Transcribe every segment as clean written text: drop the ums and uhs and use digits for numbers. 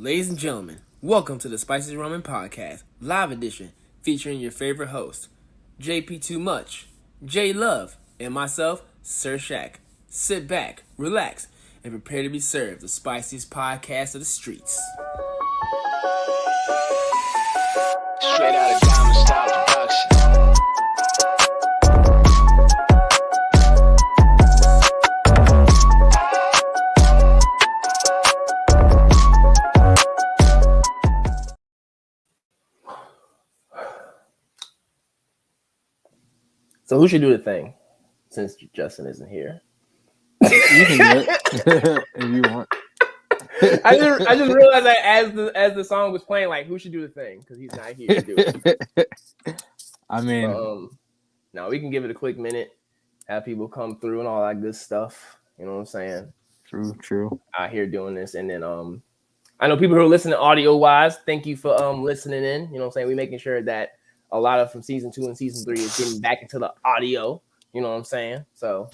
Ladies and gentlemen, welcome to the Spicy Ramen Podcast, live edition, featuring your favorite hosts, JP Too Much, J Love, and myself, Sir Shaq. Sit back, relax, and prepare to be served the spiciest podcast of the streets. Straight out of Diamond Style Production. So who should do the thing, since Justin isn't here? You can do it if you want. I just realized that as the song was playing, like, who should do the thing, because he's not here to do it. I mean, now we can give it a quick minute, have people come through and all that good stuff. You know what I'm saying? True. Out here doing this, and then I know people who are listening audio wise. Thank you for listening in. You know what I'm saying? We're making sure that a lot of from season 2 and season 3 is getting back into the audio. You know what I'm saying? So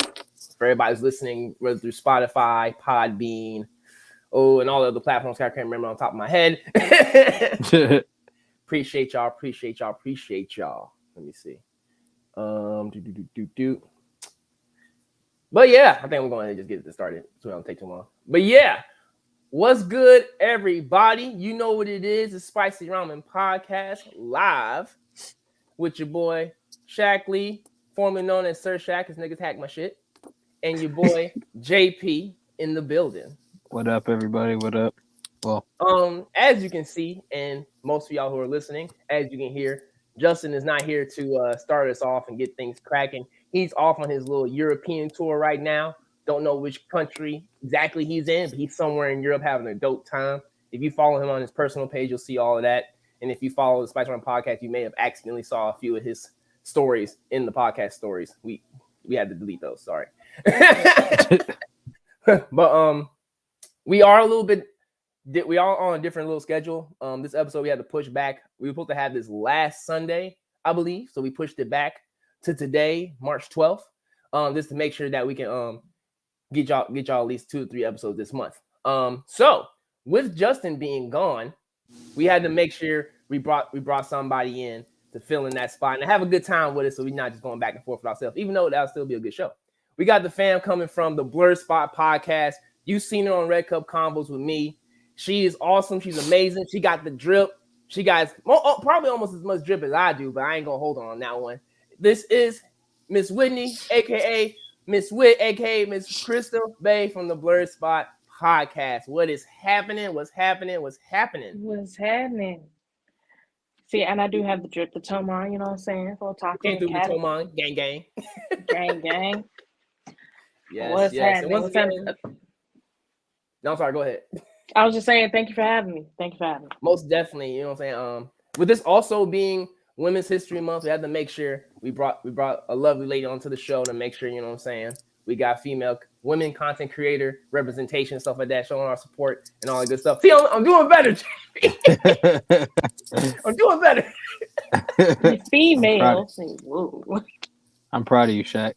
for everybody who's listening, whether through Spotify, Podbean, and all the other platforms, I can't remember on top of my head. Appreciate y'all. Let me see. But yeah, I think we're going to just get it started so it don't take too long. But yeah, what's good, everybody? You know what it is. It's Spicy Ramen Podcast live with your boy Shaq Lee, formerly known as Sir Shaq, because niggas hack my shit, and your boy JP in the building. What up, everybody? What up? Well, as you can see, and most of y'all who are listening, as you can hear, Justin is not here to start us off and get things cracking. He's off on his little European tour right now. Don't know which country exactly he's in, but he's somewhere in Europe having a dope time. If you follow him on his personal page, you'll see all of that. And if you follow the Spice Run Podcast, you may have accidentally saw a few of his stories in the podcast stories. We had to delete those. Sorry. But we are on a different little schedule. This episode we had to push back. We were supposed to have this last Sunday, I believe. So we pushed it back to today, March 12th. Just to make sure that we can get y'all at least 2 or 3 episodes this month. So with Justin being gone, we had to make sure we brought somebody in to fill in that spot and have a good time with it, so we're not just going back and forth with ourselves, even though that'll still be a good show. We got the fam coming from the Blerdspot Podcast. You've seen her on Red Cup Combos with me. She is awesome. She's amazing. She got the drip. She got probably almost as much drip as I do, but I ain't gonna hold on that one. This is Miss Whitney, aka Miss Wit, aka Miss CrystalBae from the Blerdspot Podcast. What is happening? What's happening? See, and I do have the drip, the Tomon, you know what I'm saying? For taco. Came through the Tomon, gang. gang. Yes, What's yes. happening? No, I'm sorry. Go ahead. I was just saying, thank you for having me. Most definitely, you know what I'm saying. With this also being Women's History Month, we had to make sure we brought a lovely lady onto the show to make sure, you know what I'm saying, we got female women content creator representation, stuff like that, showing our support and all that good stuff. See, I'm doing better. I'm doing better. Female. I'm proud of you, Shaq.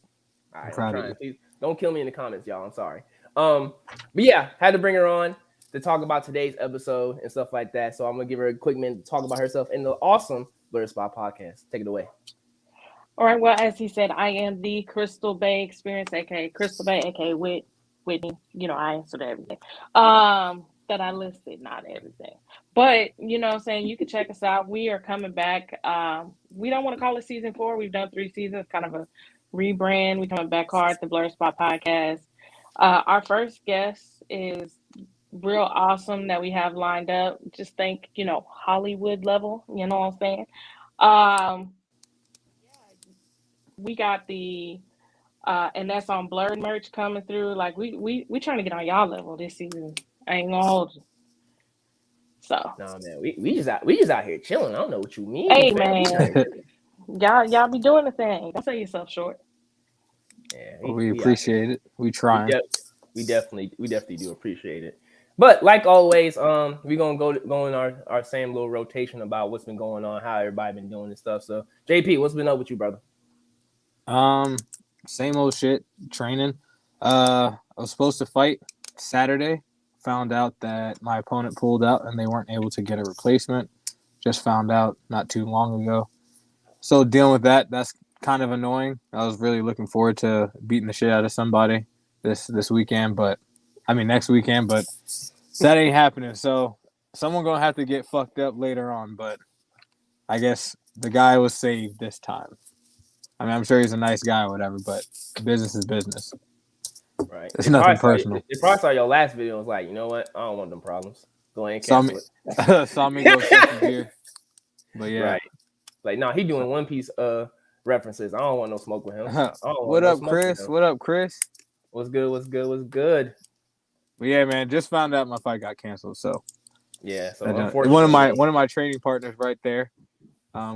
All right, I'm trying. Please don't kill me in the comments, y'all. I'm sorry. But yeah, had to bring her on to talk about today's episode and stuff like that. So I'm gonna give her a quick minute to talk about herself in the awesome Blerdspot Podcast. Take it away. All right. Well, as he said, I am the CrystalBae Experience, aka CrystalBae, aka Whitney. You know, I answered everything. That I listed, not everything. But you know what I'm saying, you can check us out. We are coming back. We don't want to call it season 4. We've done 3 seasons, kind of a rebrand. We're coming back hard, the Blerdspot Podcast. Our first guest is real awesome that we have lined up. Just think, Hollywood level, you know what I'm saying? We got the and that's on Blerd merch coming through. Like we trying to get on y'all level this season. I ain't gonna hold you. So no, man, we just out here chilling. I don't know what you mean. Hey man, y'all be doing the thing. Don't sell yourself short. Yeah, we appreciate it. We trying. We definitely do appreciate it. But like always, we're gonna go in our same little rotation about what's been going on, how everybody been doing and stuff. So JP, what's been up with you, brother? Same old shit. Training. I was supposed to fight Saturday found out that my opponent pulled out and they weren't able to get a replacement. Just found out not too long ago. So dealing with that, that's kind of annoying. I was really looking forward to beating the shit out of somebody this weekend, but I mean next weekend, but that ain't happening. So someone gonna have to get fucked up later on, but I guess the guy was saved this time. I mean, I'm sure he's a nice guy or whatever, but business is business. Right. It's nothing personal. They probably saw your last video and was like, you know what? I don't want them problems. Go ahead and Saw cancel me, it. saw me go second gear. But yeah. Right. Like, no, he doing One Piece references. I don't want no smoke with him. What up, Chris? What up, Chris? What's good? What's good? What's good? But yeah, man, just found out my fight got canceled. So yeah, so unfortunately, one of my training partners right there,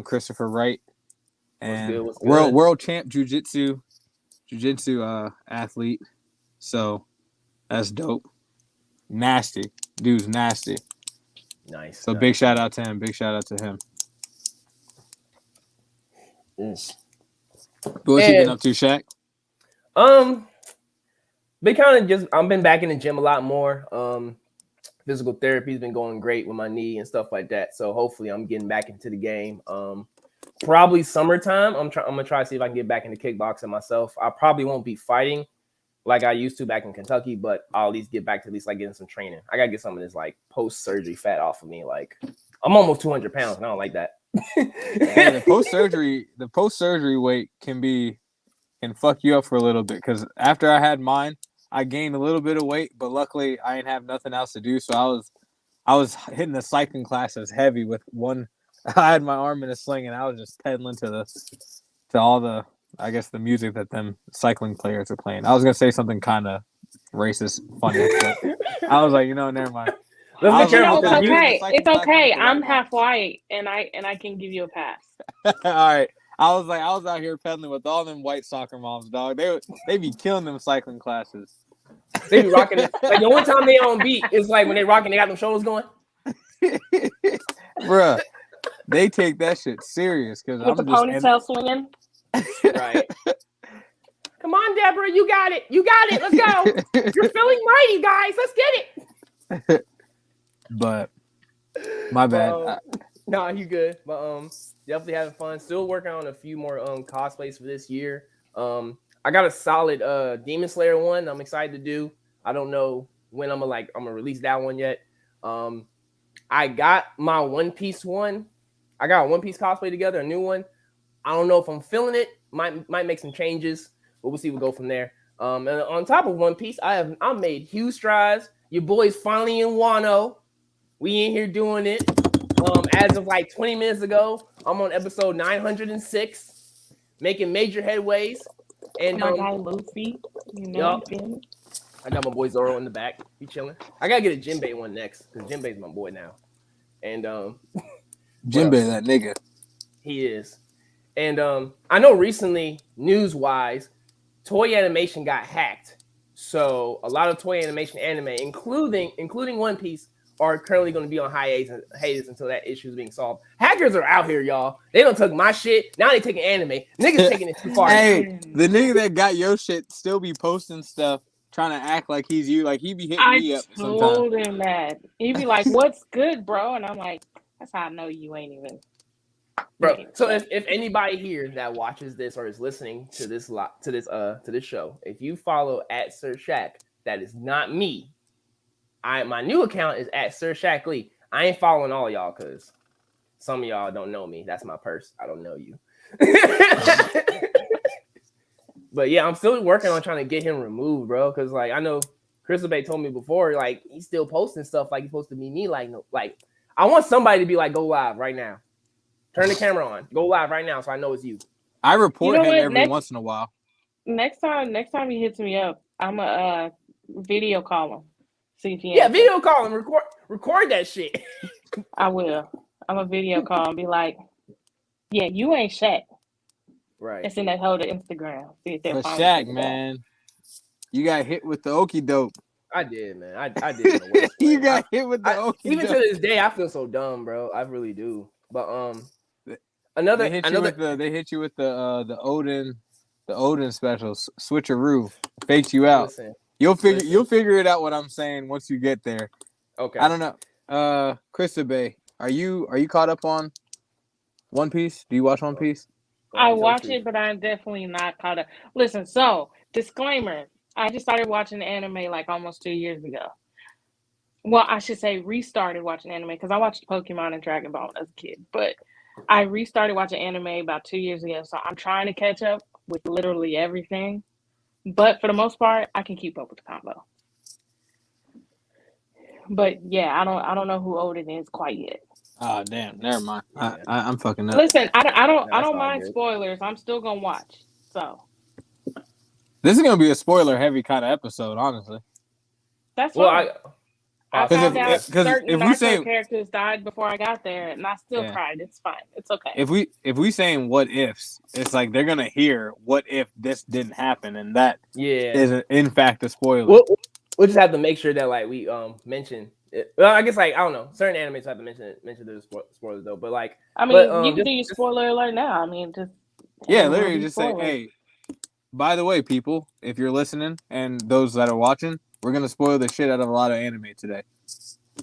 Christopher Wright, and what's good? world champ jiu-jitsu athlete. So that's dope. Nasty. Dude's nasty. Nice. So big shout out to him. Big shout out to him. What's you been up to, Shaq? Been kind of just I've been back in the gym a lot more. Physical therapy's been going great with my knee and stuff like that. So hopefully I'm getting back into the game. Probably summertime. I'm gonna try to see if I can get back into kickboxing myself. I probably won't be fighting like I used to back in Kentucky, but I'll at least get back to at least like getting some training. I gotta get some of this like post-surgery fat off of me. Like I'm almost 200 pounds and I don't like that. And the post-surgery weight can fuck you up for a little bit, because after I had mine, I gained a little bit of weight, but luckily I didn't have nothing else to do. So I was hitting the cycling classes heavy with one. I had my arm in a sling and I was just pedaling to all the, I guess, the music that them cycling players are playing. I was gonna say something kind of racist, funny, but I was like, never mind. Let's It's okay. It's okay. I'm half white, and I can give you a pass. All right. I was out here pedaling with all them white soccer moms, dog. They be killing them cycling classes. They be rocking it. Like the only time they on beat is like when they rocking, they got them shoulders going. Bruh, they take that shit serious because with the ponytail swinging. Right. Come on, Deborah, you got it. You got it. Let's go. You're feeling mighty, guys. Let's get it. But my bad. No, you good. But definitely having fun. Still working on a few more cosplays for this year. I got a solid Demon Slayer one I'm excited to do. I don't know when I'm gonna release that one yet. I got my One Piece one. I got a One Piece cosplay together, a new one. I don't know if I'm feeling it. Might make some changes, but we'll see. We'll go from there. And on top of One Piece, I made huge strides. Your boy's finally in Wano. We in here doing it. As of like 20 minutes ago, I'm on episode 906, making major headways. And my guy Luffy, I got my boy Zoro in the back. He chilling. I gotta get a Jinbei one next because Jinbei's my boy now. And Jinbei, that nigga. He is. And I know recently, news-wise, Toei Animation got hacked. So a lot of Toei Animation anime, including One Piece, are currently going to be on hiatus until that issue is being solved. Hackers are out here, y'all. They done took my shit. Now they taking anime. Niggas taking it too far. Hey, the nigga that got your shit still be posting stuff, trying to act like he's you. Like he be hitting me up sometimes. I told him that. He be like, "What's good, bro?" And I'm like, "That's how I know you ain't even." Bro, so if anybody here that watches this or is listening to this show, if you follow at Sir Shaq, that is not me. My new account is at Sir Shaq Lee. I ain't following all y'all because some of y'all don't know me. That's my purse. I don't know you. But yeah, I'm still working on trying to get him removed, bro. Because like I know CrystalBae told me before, like he's still posting stuff like he's supposed to be me. Like I want somebody to be like, go live right now. Turn the camera on. Go live right now so I know it's you. I report him every once in a while. Next time he hits me up, I'm a video call him. See if he video call him. Record that shit. I will. I'm a video call and be like, yeah, you ain't Shaq. Right. It's in that whole Instagram. See if they'll find Shaq, man. You got hit with the okie dope. I did, man. I did. You got hit with the okie dope. Even to this day, I feel so dumb, bro. I really do. But they hit you with the Odin specials, switcheroo, faked you out. Listen, You'll figure it out what I'm saying once you get there. Okay. I don't know. CrystalBae, are you caught up on One Piece? Do you watch One Piece? I watch it, but I'm definitely not caught up. Listen, so disclaimer: I just started watching anime like almost 2 years ago. Well, I should say restarted watching anime because I watched Pokemon and Dragon Ball as a kid, but I restarted watching anime about 2 years ago. So I'm trying to catch up with literally everything, but for the most part, I can keep up with the combo. But yeah, I don't know who Odin is quite yet. Oh damn, never mind. Yeah. I'm fucking up. Listen, I don't all mind good. spoilers. I'm still gonna watch. So This is gonna be a spoiler heavy kind of episode, honestly. that's Well, fine. I Because found out if certain we Naruto say characters died before I got there, and I still cried. It's fine. It's okay. if we saying what ifs, it's like they're gonna hear what if this didn't happen, and that is in fact a spoiler. We'll just have to make sure that like we mention it. Well, I guess like I don't know, certain animes have to mention the spoilers though. But like, I mean, you can do your spoiler alert now. I mean, just literally just say, hey, by the way, people, if you're listening and those that are watching, we're gonna spoil the shit out of a lot of anime today.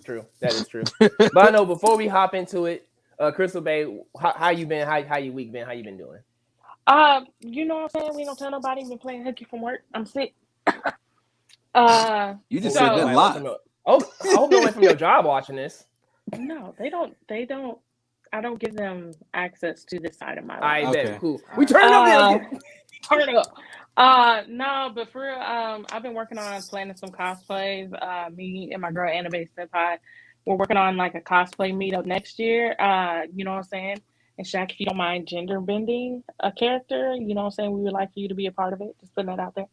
True, that is true. But I know before we hop into it, CrystalBae, how you been? How you week been? How you been doing? You know what I'm saying? We don't tell nobody. Been playing hooky from work. I'm sick. You just said that live. I hope no one from your job watching this. No, they don't. I don't give them access to this side of my life. I bet. Cool. We turn it up. Turn it up. No, but for real, I've been working on planning some cosplays. Me and my girl Anime Senpai, we're working on like a cosplay meetup next year. You know what I'm saying? And Shaq, if you don't mind gender bending a character, you know what I'm saying? We would like for you to be a part of it. Just putting that out there.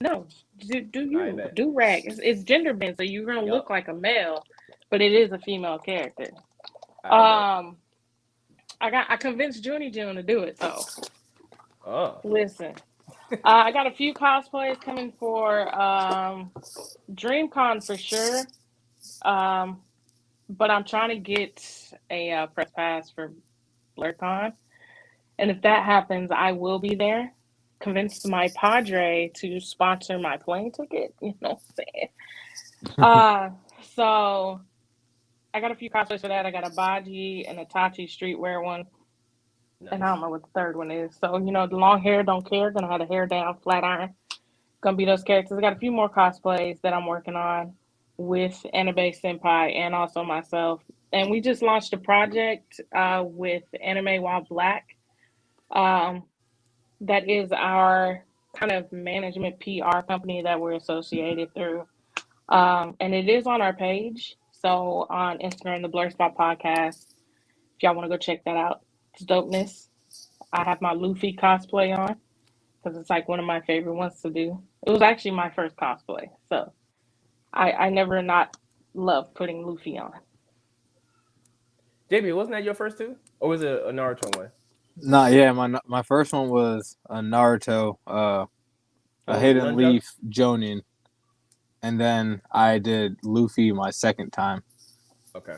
No, do rag. It's gender bend, so you're gonna look like a male, but it is a female character. I convinced Junie June to do it, so listen. I got a few cosplays coming for DreamCon for sure. But I'm trying to get a press pass for BlerdCon. And if that happens, I will be there. Convinced my padre to sponsor my plane ticket. You know what I'm saying? So I got a few cosplays for that. I got a Baji and a Tachi streetwear one. Nice. And I don't know what the third one is. So, you know, the long hair don't care. Gonna have the hair down, flat iron. Gonna be those characters. I got a few more cosplays that I'm working on with Anime Senpai and also myself. And we just launched a project with Anime While Black. That is our kind of management PR company that we're associated through. And it is on our page. So on Instagram, the Blerdspot Podcast. If y'all want to go check that out, it's dopeness. I have my Luffy cosplay on because it's like one of my favorite ones to do. It was actually my first cosplay. So I never not loved putting Luffy on. JB, wasn't that your first two? Or was it a Naruto one? Nah, yeah, my first one was a Naruto, a Hidden Leaf Jonin, and then I did Luffy my second time. Okay.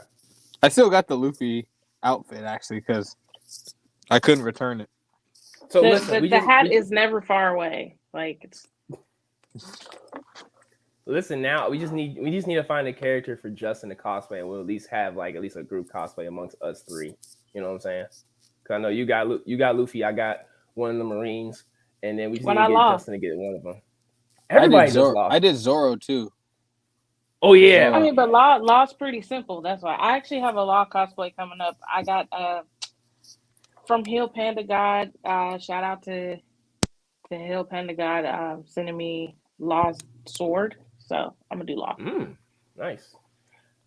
I still got the Luffy outfit actually because I couldn't return it. So the hat is never far away. Like it's. Listen, now we just need to find a character for Justin to cosplay, and we'll at least have like at least a group cosplay amongst us three. You know what I'm saying? Because I know you got Luffy, I got one of the Marines, and then we just need to get Justin to get one of them. Everybody does Law. I did Zoro too. Oh yeah. I mean, but Law's pretty simple. That's why I actually have a Law cosplay coming up. I got from Hill Panda God. Shout out to Hill Panda God sending me Law's sword. So I'm gonna do Law. Nice.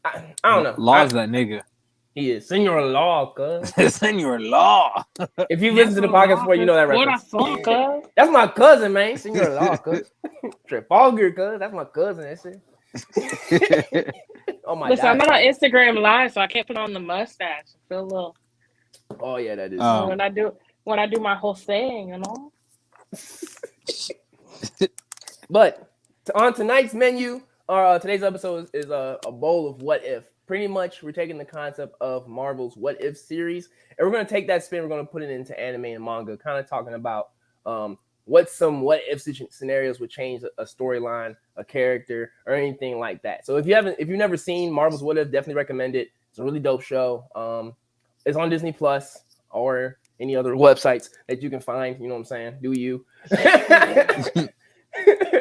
I don't know. Law's that nigga. He is Senor Law, cuz. Senor Law. If you listen to the podcast before, you know that reference. That's my cousin, man. Senor Law, cuz. Trafalgar, cuz. That's my cousin. That shit. Oh my Listen, God. I'm not on Instagram Live, so I can't put on the mustache. I feel a little. Oh yeah, that is. When I do my whole thing, you know. But on tonight's menu, today's episode is a bowl of what if. Pretty much, we're taking the concept of Marvel's What If series, and we're going to take that spin. We're going to put it into anime and manga, kind of talking about What if scenarios would change a storyline, a character, or anything like that. So if you've never seen Marvel's What If, definitely recommend it. It's a really dope show. It's on Disney Plus or any other websites that you can find. You know what I'm saying? Do you?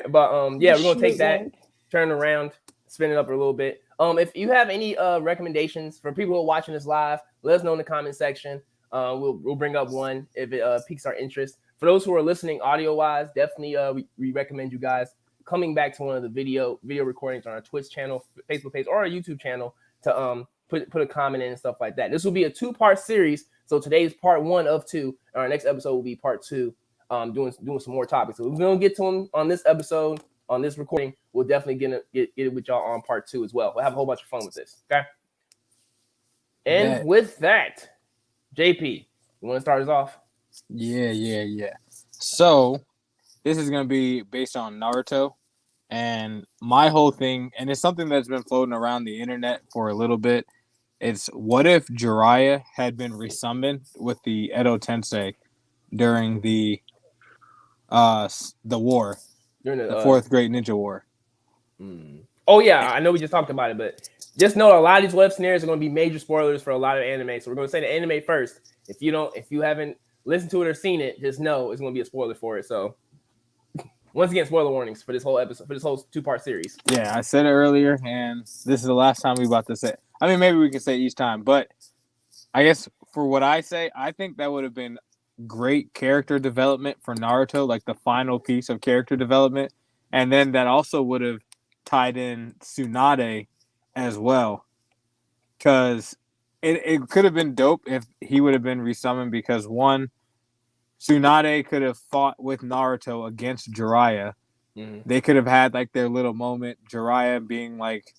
But yeah, we're gonna take that, turn around, spin it up a little bit. If you have any recommendations for people who are watching this live, let us know in the comment section. We'll bring up one if it piques our interest. For those who are listening audio wise, definitely we recommend you guys coming back to one of the video recordings on our Twitch channel, Facebook page, or our YouTube channel to put a comment in and stuff like that. This will be a 2-part series. So today's part 1 of 2. And our next episode will be part 2, doing some more topics. So if we don't get to them on this episode, on this recording, we'll definitely get it with y'all on part 2 as well. We'll have a whole bunch of fun with this. Okay. And with that, JP, you want to start us off? Yeah. So this is going to be based on Naruto, and my whole thing, and it's something that's been floating around the internet for a little bit. It's what if Jiraiya had been resummoned with the Edo Tensei during the war, during the Fourth Great Ninja War. Oh yeah, I know we just talked about it, but just know a lot of these web scenarios are going to be major spoilers for a lot of anime. So we're going to say the anime first. If you haven't listened to it or seen it, just know it's going to be a spoiler for it. So once again, spoiler warnings for this whole episode, for this whole 2-part series. Yeah, I said it earlier, and this is the last time we about to say it. I mean, maybe we can say it each time, but I guess for what I say, I think that would have been great character development for Naruto, like the final piece of character development. And then that also would have tied in Tsunade as well. Because it could have been dope if he would have been resummoned, because one, Tsunade could have fought with Naruto against Jiraiya. They could have had like their little moment. Jiraiya being like,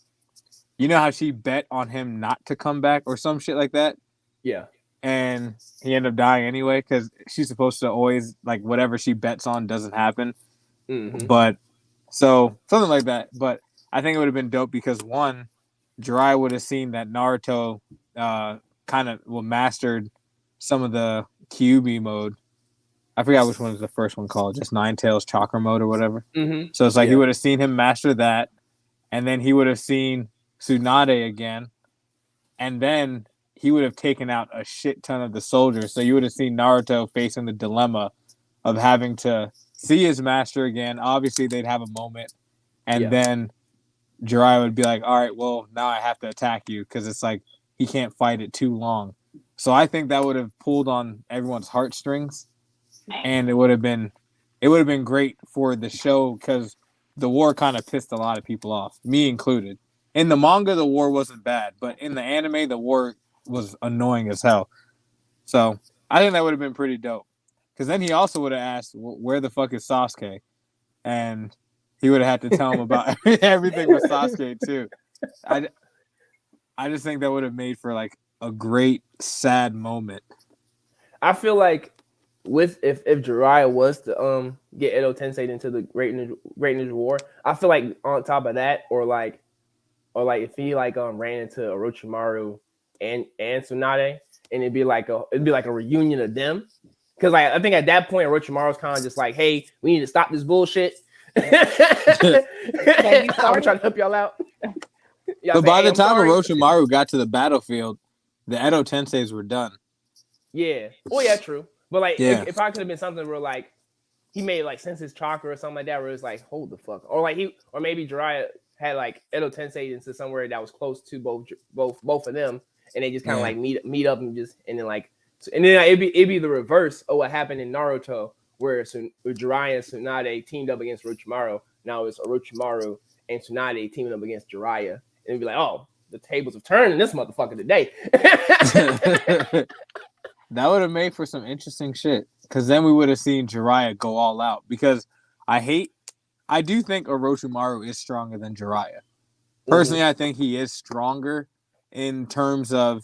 you know how she bet on him not to come back or some shit like that? Yeah. And he ended up dying anyway because she's supposed to always, like, whatever she bets on doesn't happen. But so something like that. But I think it would have been dope because one, Jiraiya would have seen that Naruto kind of mastered some of the Kyuubi mode. I forgot which one was the first one called, just Nine Tails Chakra mode or whatever. So it's like he would have seen him master that, and then he would have seen Tsunade again, and then he would have taken out a shit ton of the soldiers. So you would have seen Naruto facing the dilemma of having to see his master again. Obviously, they'd have a moment, and then Jiraiya would be like, all right, well, now I have to attack you, because it's like he can't fight it too long. So I think that would have pulled on everyone's heartstrings, and it would have been great for the show, because the war kind of pissed a lot of people off, me included. In the manga, the war wasn't bad, but in the anime, the war was annoying as hell. So I think that would have been pretty dope. Because then he also would have asked, where the fuck is Sasuke? And he would have had to tell him about everything with Sasuke, too. I just think that would have made for, like, a great, sad moment. I feel like if Jiraiya was to get Edo Tensei into the Great Ninja War, I feel like on top of that, or like if he ran into Orochimaru and Tsunade, and it'd be like a reunion of them. Because I think at that point Orochimaru's kind of just like, hey, we need to stop this bullshit. I'm trying to help y'all out. But by the time Orochimaru got to the battlefield, the Edo Tenseis were done. Yeah. Oh yeah, true. But like, it probably could have been something where like he made like sense his chakra or something like that, where it's like, hold the fuck, or like or maybe Jiraiya had like Edo Tensei into somewhere that was close to both of them, and they just kind of like meet up and then it'd be the reverse of what happened in Naruto, where Jiraiya and Tsunade teamed up against Orochimaru. Now it's Orochimaru and Tsunade teaming up against Jiraiya, and it'd be like, oh, the tables have turned in this motherfucker today. That would have made for some interesting shit, because then we would have seen Jiraiya go all out. Because I do think Orochimaru is stronger than Jiraiya. Personally, I think he is stronger in terms of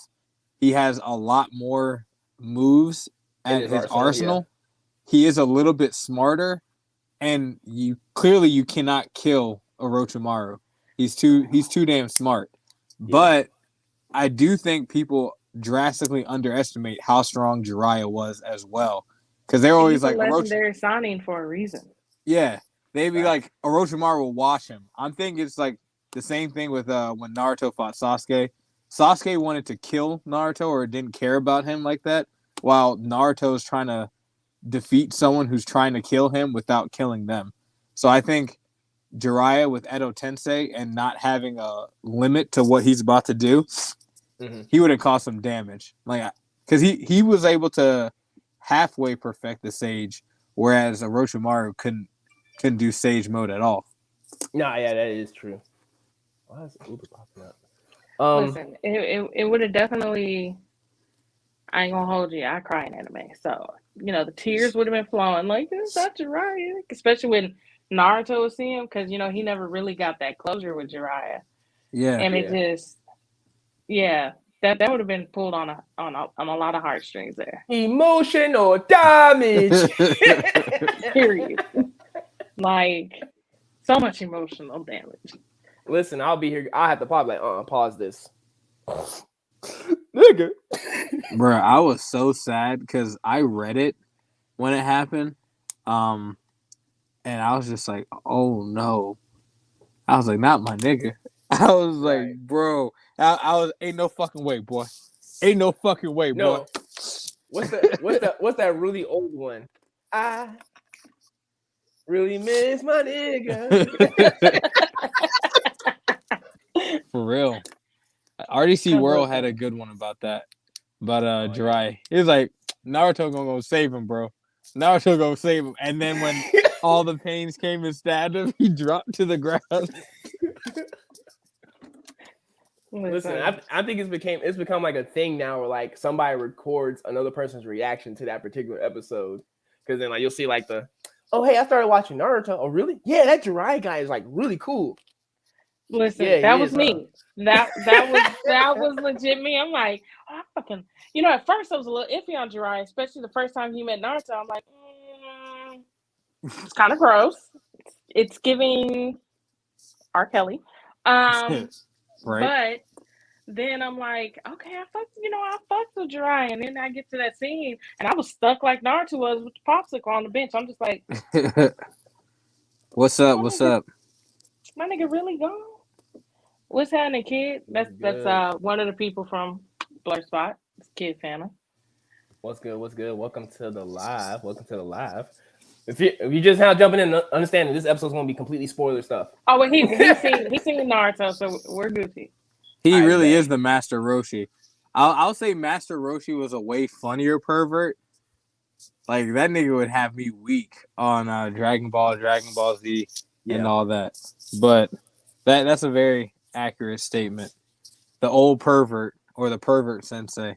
he has a lot more moves at his arsenal. Yeah. He is a little bit smarter, and you cannot kill Orochimaru. He's too damn smart. Yeah. But I do think people drastically underestimate how strong Jiraiya was as well. Because they're always He's a like legendary signing for a reason. Yeah, they'd be like Orochimaru will wash him. I'm thinking it's like the same thing with when Naruto fought Sasuke. Sasuke wanted to kill Naruto or didn't care about him like that, while Naruto is trying to defeat someone who's trying to kill him without killing them. So I think Jiraiya with Edo Tensei and not having a limit to what he's about to do, he would have caused some damage. Like, because he was able to halfway perfect the Sage, whereas Orochimaru couldn't do Sage mode at all. Nah, yeah, that is true. Why is Uber popping up? Listen, it would have definitely. I ain't gonna hold you. I cry in anime, so the tears would have been flowing. Like, it's not Jiraiya, especially when Naruto was seeing him, because he never really got that closure with Jiraiya. Yeah, and it just, that would have been pulled on a lot of heartstrings there. Emotional damage. Period. Like, so much emotional damage. Listen, I'll be here. I have to pause. Like, pause this. Nigga. Bro, I was so sad because I read it when it happened. And I was just like, oh no. I was like, not my nigga. I was like, bro. I was, ain't no fucking way, boy. Ain't no fucking way, boy. No. What's that really old one? I really miss my nigga. For real. RDC World had a good one about that. About Jiraiya. He was like, Naruto gonna go save him, bro. Naruto gonna save him. And then when all the pains came and stabbed him, he dropped to the ground. Listen, I think it's become like a thing now where like somebody records another person's reaction to that particular episode. Because then like you'll see like oh hey, I started watching Naruto. Oh really? Yeah, that Jiraiya guy is like really cool. Listen, that was me. That was legit me. I'm like, I fucking, at first I was a little iffy on Jiraiya, especially the first time he met Naruto. I'm like, it's kind of gross. It's giving R. Kelly. Right. But then I'm like, okay, I fucked with Jiraiya, and then I get to that scene, and I was stuck like Naruto was with the popsicle on the bench. I'm just like, What's up? What's up? My nigga really gone? What's happening, kid? That's one of the people from Blerdspot. It's Kid family. What's good? What's good? Welcome to the live. If you just now jumping in, understand that this episode's gonna be completely spoiler stuff. Oh, well, he's seen Naruto, so we're Gucci. He really is the Master Roshi. I'll say Master Roshi was a way funnier pervert. Like that nigga would have me weak on Dragon Ball Z, and all that. But that's a very accurate statement. The old pervert or the pervert sensei.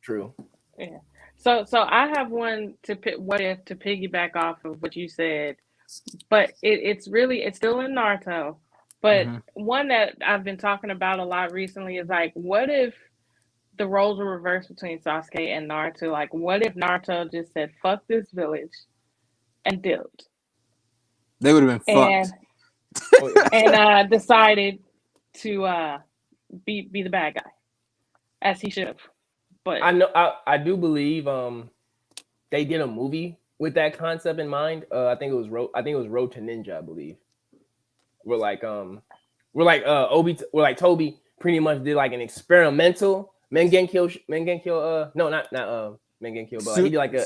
True. Yeah. So I have one to piggyback off of what you said, but it's still in Naruto. But one that I've been talking about a lot recently is like, what if the roles were reversed between Sasuke and Naruto? Like, what if Naruto just said, fuck this village and dipped? They would have been fucked. And decided to be the bad guy, as he should have. But I do believe they did a movie with that concept in mind. I think it was Road to Ninja, I believe. We're like Toby pretty much did like an experimental Mengenkyo no, not Mengenkyo, but he did like he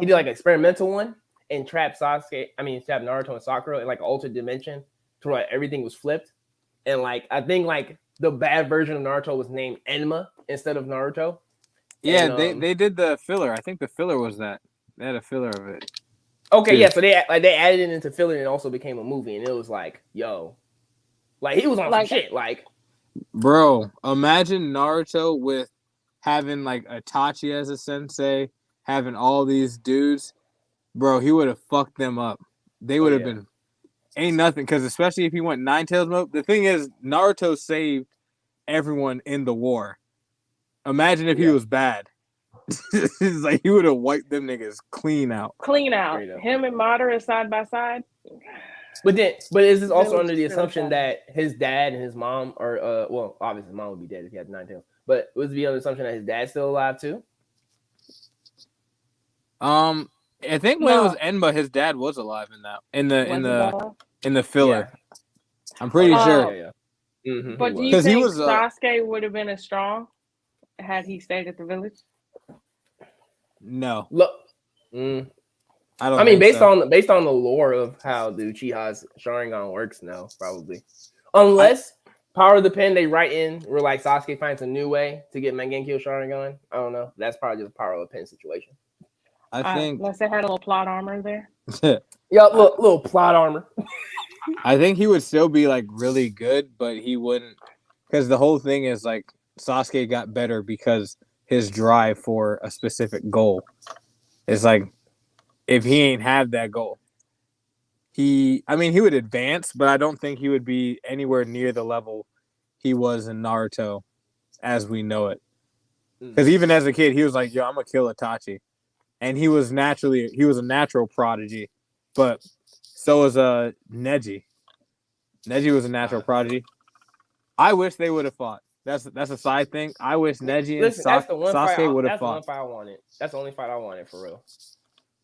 did like an experimental one and trapped Naruto and Sakura in like an altered dimension to where everything was flipped. And like I think like the bad version of Naruto was named Enma instead of Naruto. Yeah, and, they did the filler. I think the filler was that. They had a filler of it. Okay, yeah, so they added it into filler and it also became a movie, and it was like, yo, like he was on some shit, like. Bro, imagine Naruto with having like Itachi as a sensei, having all these dudes. Bro, he would have fucked them up. They would have been ain't nothing, because especially if he went Nine Tails mode. The thing is, Naruto saved everyone in the war. Imagine if he was bad. It's like he would have wiped them niggas clean out. Him and Madara side by side. But is this also under the assumption that his dad and his mom are obviously his mom would be dead if he had 9 tails. But was the other assumption that his dad's still alive too? I think when it was Enma, his dad was alive in that in the filler. Yeah. I'm pretty sure. Yeah. Mm-hmm, But do you Because he think was Sasuke would have been as strong had he stayed at the village? no. Look, I don't. I mean, think so. based on the lore of how the Uchiha's Sharingan works, no, probably. Unless Power of the Pen, they write in where like Sasuke finds a new way to get Mangekyou Sharingan. I don't know. That's probably just a Power of the Pen situation. I think. Unless they had a little plot armor there. Yeah, little plot armor. I think he would still be like really good, but he wouldn't, because the whole thing is like Sasuke got better because his drive for a specific goal. It's like if he ain't have that goal, he would advance, but I don't think he would be anywhere near the level he was in Naruto as we know it. Because even as a kid, he was like, "Yo, I'm gonna kill Itachi," and he was a natural prodigy, but so was Neji. Neji was a natural prodigy. I wish they would have fought. That's a side thing. I wish Neji and Sasuke would have fought. That's the one fight I wanted. That's the only fight I wanted for real.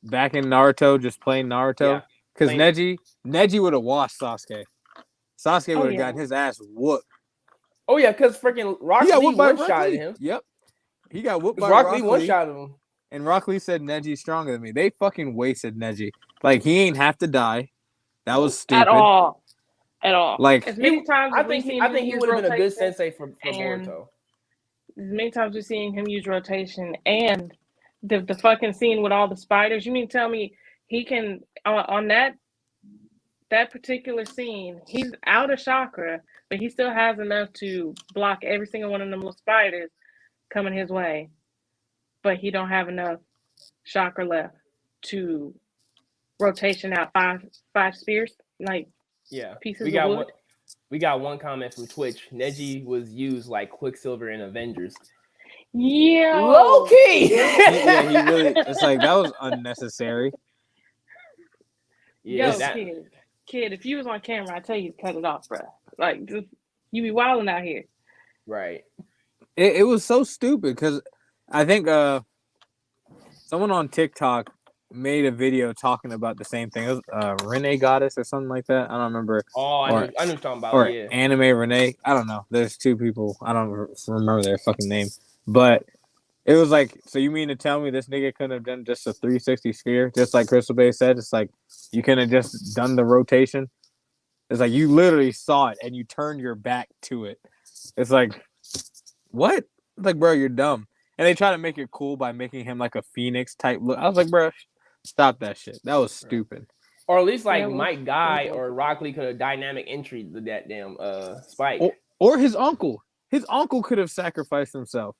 Back in Naruto, just playing Naruto. Because Neji would have washed Sasuke. Sasuke would have gotten his ass whooped. Oh yeah, because freaking Rock Lee one-shotted him. Yep. He got whooped by Rock Lee one-shotted him. And Rock Lee said Neji's stronger than me. They fucking wasted Neji. Like, he ain't have to die. That was stupid. At all. Like, as many times I think he would have been a good sensei for Boruto. As many times we've seen him use rotation and the fucking scene with all the spiders. You mean to tell me he can on that particular scene, he's out of chakra, but he still has enough to block every single one of them little spiders coming his way. But he don't have enough chakra left to rotation out five spears, like pieces of wood. We got one comment from Twitch. Neji was used like Quicksilver in Avengers. Yeah, low key. He really. It's like that was unnecessary. Yeah, kid. If you was on camera, I tell you to cut it off, bro. Like, just, you be wilding out here. Right. It was so stupid because I think someone on TikTok made a video talking about the same thing. It was Renee Goddess or something like that. I don't remember. Oh, I know what you're talking about. Or Anime Renee. I don't know. There's two people. I don't remember their fucking name. But it was like, so you mean to tell me this nigga couldn't have done just a 360 sphere? Just like CrystalBae said, it's like you couldn't have just done the rotation. It's like you literally saw it and you turned your back to it. It's like, what? It's like, bro, you're dumb. And they try to make it cool by making him like a Phoenix type look. I was like, bro, stop that shit. That was stupid. Or at least like Mike Guy or Rock Lee could have dynamic entry to that damn spike. Or his uncle. His uncle could have sacrificed himself.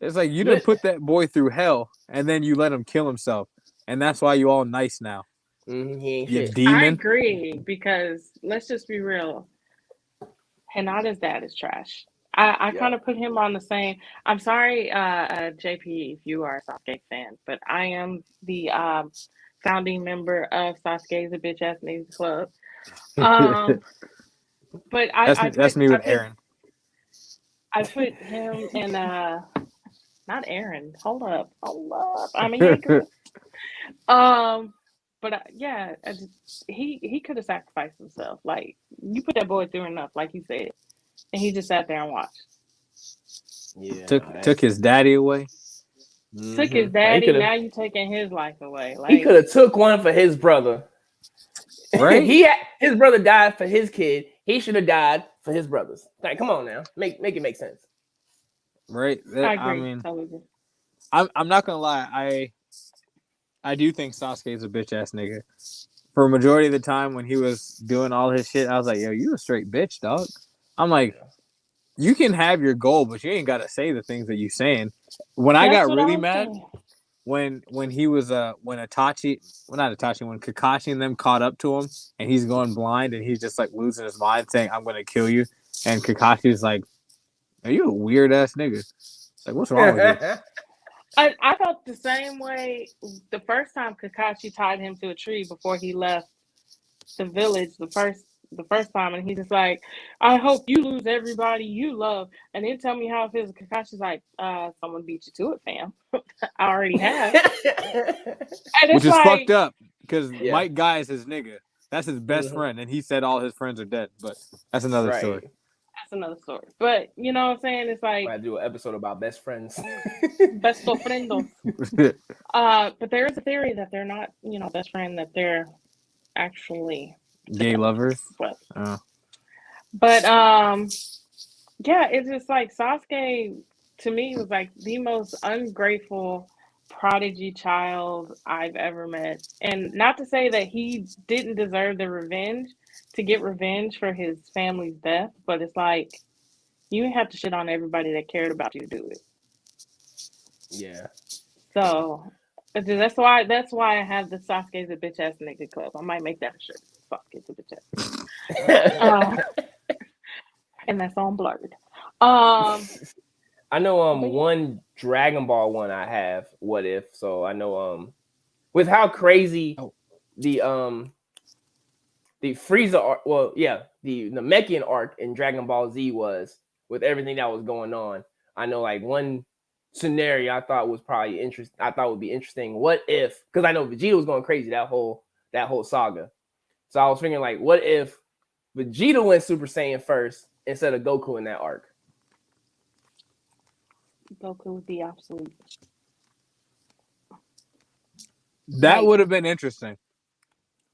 It's like you didn't put that boy through hell and then you let him kill himself. And that's why you all nice now. He ain't you shit. demon. I agree, because let's just be real. Hinata's dad is trash. I kind of put him on the same. I'm sorry, JP, if you are a Sasuke fan, but I am the founding member of Sasuke's a bitch ass niggas club. But that's me with Aaron. I put him in not Aaron. Hold up. I mean, but he could have sacrificed himself. Like, you put that boy through enough, like you said, and he just sat there and watched. Yeah, took his daddy away. Took his daddy. Now you taking his life away. Like, he could have took one for his brother. Right? His brother died for his kid. He should have died for his brothers. Like, come on now, make it make sense. Right. I agree. I mean, I'm not gonna lie. I do think Sasuke is a bitch ass nigga. For a majority of the time when he was doing all his shit, I was like, yo, you a straight bitch, dog. I'm like, you can have your goal, but you ain't gotta say the things that you saying. When I got really mad, when he was when Kakashi and them caught up to him and he's going blind and he's just like losing his mind saying, I'm gonna kill you. And Kakashi's like, are you a weird ass nigga? It's like, what's wrong with you? I felt the same way the first time Kakashi tied him to a tree before he left the village. The the first time, and he's just like, I hope you lose everybody you love, and then tell me how it feels. Kakashi's like, someone beat you to it, fam. I already have. And Which it's is like, fucked up because Yeah. Mike Guy is his nigga. That's his best friend, and he said all his friends are dead. But that's another story. That's another story. But you know what I'm saying? It's like I do an episode about best friends. best friendos. But there is a theory that they're not, best friend, that they're actually Gay lovers. But Oh. yeah, it's just like Sasuke to me was like the most ungrateful prodigy child I've ever met. And not to say that he didn't deserve to get revenge for his family's death, but it's like you didn't have to shit on everybody that cared about you to do it. Yeah. So that's why I have the Sasuke's a bitch ass nigga club. I might make that a shirt. Fuck, it's a bitch ass. And that's on Blerd. I know one Dragon Ball one I have, What If. So I know with how crazy the Frieza arc, the Namekian arc in Dragon Ball Z was, with everything that was going on. I know like one scenario I thought was probably interesting. I thought would be interesting. What if, because I know Vegeta was going crazy that whole saga. So I was thinking like, what if Vegeta went Super Saiyan first instead of Goku in that arc? Goku would be obsolete. That would have been interesting.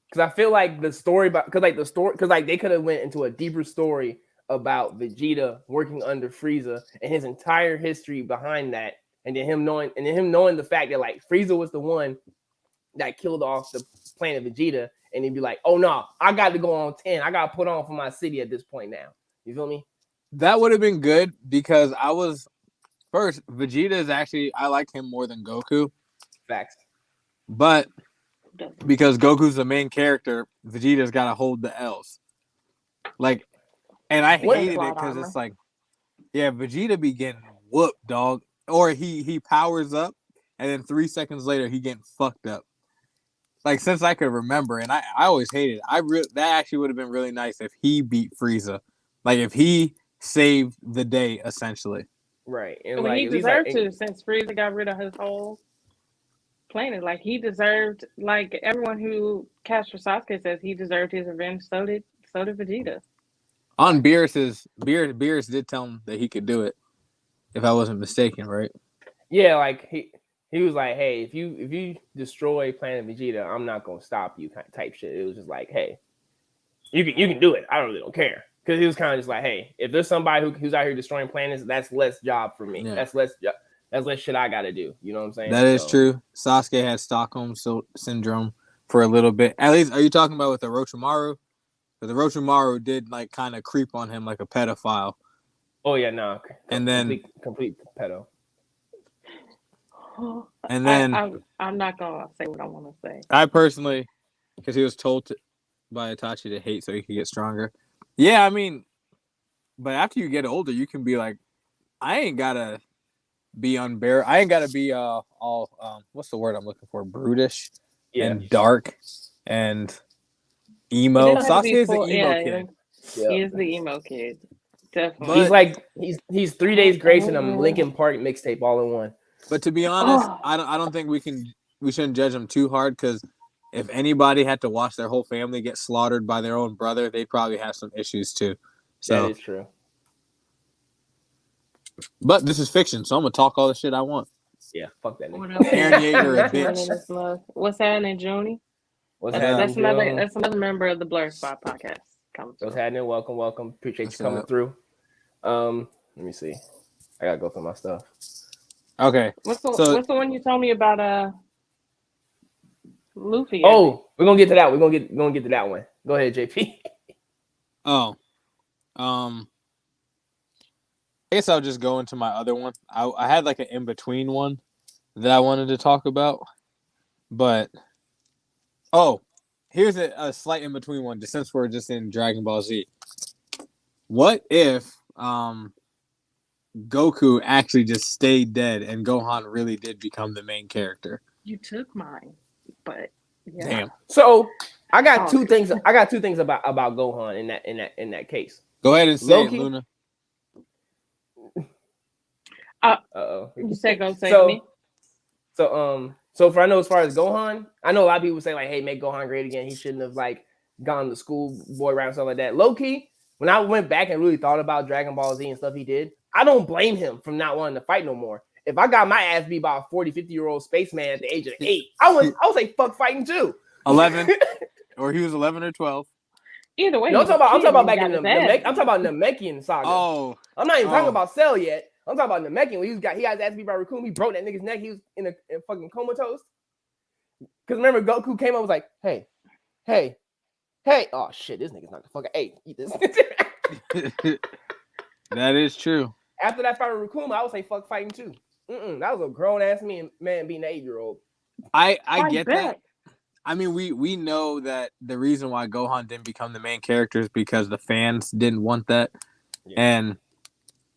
Because I feel like the story they could have went into a deeper story about Vegeta working under Frieza and his entire history behind that, and then him knowing the fact that like Frieza was the one that killed off the planet Vegeta, and he'd be like, "Oh no, I got to go on 10. I got to put on for my city at this point now." You feel me? That would have been good because Vegeta is actually, I like him more than Goku. Facts. But because Goku's the main character, Vegeta's got to hold the L's. Like, and I hated it because it's like, yeah, Vegeta be getting whooped, dog. Or he powers up, and then 3 seconds later, he getting fucked up. Like, since I could remember, and I always hated it. That actually would have been really nice if he beat Frieza. Like, if he saved the day, essentially. Right. And he deserved to, since Frieza got rid of his whole planet. Like, he deserved, like, everyone who cast for Sasuke says he deserved his revenge. So did Vegeta. On Beerus did tell him that he could do it, if I wasn't mistaken, right? Yeah, like he was like, "Hey, if you destroy Planet Vegeta, I'm not gonna stop you," type shit. It was just like, "Hey, you can do it. I really don't care." Because he was kind of just like, "Hey, if there's somebody who's out here destroying planets, that's less job for me. Yeah. That's less shit I got to do." You know what I'm saying? That is true. Sasuke had Stockholm syndrome for a little bit. At least, are you talking about with Orochimaru? Because Orochimaru did like kind of creep on him like a pedophile. Oh yeah, no. And then complete pedo. And then I'm not gonna say what I want to say. I personally, because he was told by Itachi to hate so he could get stronger. Yeah, I mean, but after you get older, you can be like, I ain't gotta be unbearable. I ain't gotta be all what's the word I'm looking for? Brutish and dark and emo. Sasuke is the emo kid. He is the emo kid. Definitely. He's like he's 3 days grace and a Linkin Park mixtape all in one. But to be honest, I don't think we shouldn't judge him too hard, because if anybody had to watch their whole family get slaughtered by their own brother, they'd probably have some issues too. So that is true. But this is fiction, so I'm gonna talk all the shit I want. Yeah, fuck that nigga. Eren Yeager, a bitch. What's happening, Junie? That's another member of the Blerdspot Podcast. What's happening? Welcome. Appreciate you coming through. Let me see. I gotta go through my stuff. Okay. What's the one you told me about? Luffy. Oh, we're gonna get to that. We're gonna get to that one. Go ahead, JP. Oh, I guess I'll just go into my other one. I had like an in between one that I wanted to talk about, but here's a slight in between one. Just since we're just in Dragon Ball Z, what if Goku actually just stayed dead and Gohan really did become the main character? You took mine, but yeah. Damn. So I got two things. I got two things about Gohan in that case. Go ahead and say Loki, it, Luna. You said go say me. So for I know as far as Gohan, I know a lot of people say like, hey, make Gohan great again. He shouldn't have like gone the school boy route and stuff like that. Loki, when I went back and really thought about Dragon Ball Z and stuff he did, I don't blame him from not wanting to fight no more. If I got my ass beat by a 40, 50-year-old spaceman at the age of 8, I would say fuck fighting too. 11, or he was 11 or 12. Either way, No, I'm talking about back in I'm talking about Namekian saga. Oh, I'm not even talking about Cell yet. I'm talking about Namekian when he had his ass beat by Raccoon. He broke that nigga's neck. He was in fucking comatose. Because remember, Goku came up and was like, hey. Oh shit, this nigga's not the fucking eat this. That is true. After that fight with Raccoon, I would say fuck fighting too. That was a grown ass man beating an 8-year-old. I get that. I mean, we know that the reason why Gohan didn't become the main character is because the fans didn't want that. Yeah. And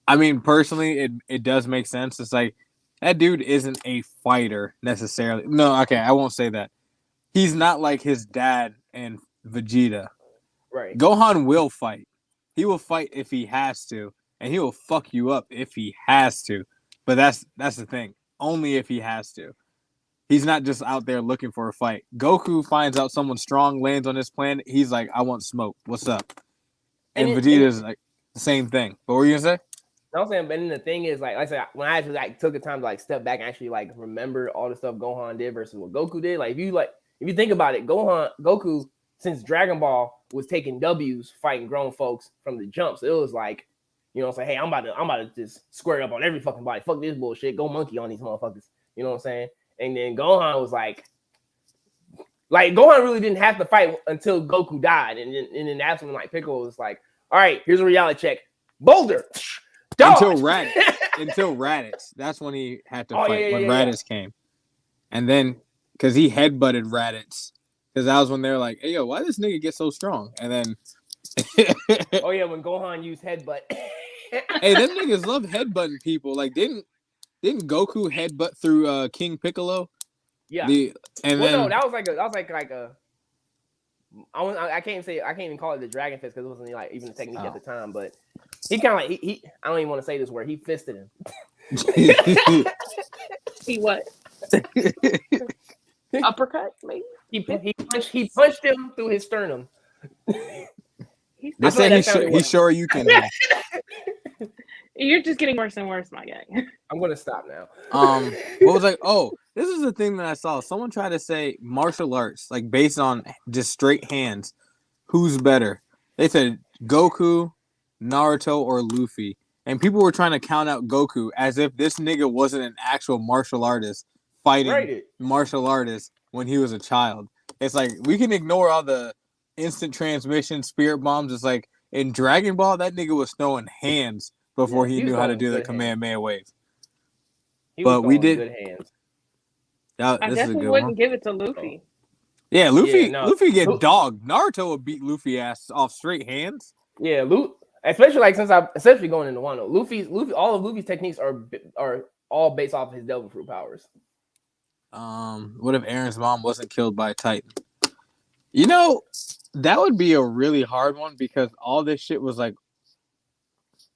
I mean, personally, it does make sense. It's like that dude isn't a fighter necessarily. No, okay, I won't say that. He's not like his dad and Vegeta. Right. Gohan will fight. He will fight if he has to, and he will fuck you up if he has to. But that's the thing. Only if he has to. He's not just out there looking for a fight. Goku finds out someone strong lands on this planet. He's like, I want smoke. What's up? And Vegeta's like the same thing. But what were you gonna say? I'm saying, but then the thing is, like I said, when I actually like took the time to like step back and actually like remember all the stuff Gohan did versus what Goku did. Like if you think about it, Goku, since Dragon Ball was taking W's fighting grown folks from the jumps, it was like, you know what I'm saying? Hey, I'm about to just square up on every fucking body. Fuck this bullshit. Go monkey on these motherfuckers. You know what I'm saying? And then Gohan was like Gohan really didn't have to fight until Goku died. And then that's when like Piccolo was like, all right, here's a reality check. Boulder. Dodge. Until Raditz. That's when he had to fight when Raditz came. And then because he headbutted Raditz. Because that was when they were like, hey yo, why this nigga get so strong? And then when Gohan used headbutt. Hey, them niggas love headbutting people. Like didn't Goku headbutt through King Piccolo? Yeah. No, that was like a I can't even call it the Dragon Fist because it wasn't like even the technique at the time, but he kind of like he I don't even want to say this word. He fisted him. He what? Uppercut, maybe. He punched him through his sternum. They say he's sure you can. You're just getting worse and worse, my guy. I'm gonna stop now. What was like? Oh, this is the thing that I saw. Someone tried to say martial arts, like based on just straight hands. Who's better? They said Goku, Naruto, or Luffy, and people were trying to count out Goku as if this nigga wasn't an actual martial artist fighting martial artists when he was a child. It's like we can ignore all the instant transmission spirit bombs. It's like in Dragon Ball, that nigga was throwing hands before he knew how to do the Kamehameha wave. But we did. Good hands. I definitely wouldn't give it to Luffy. Yeah, Luffy get dogged. Naruto would beat Luffy ass off straight hands. Yeah, especially going into Wano. Luffy, all of Luffy's techniques are all based off of his Devil Fruit powers. What if Aaron's mom wasn't killed by a Titan? You know, that would be a really hard one because all this shit was like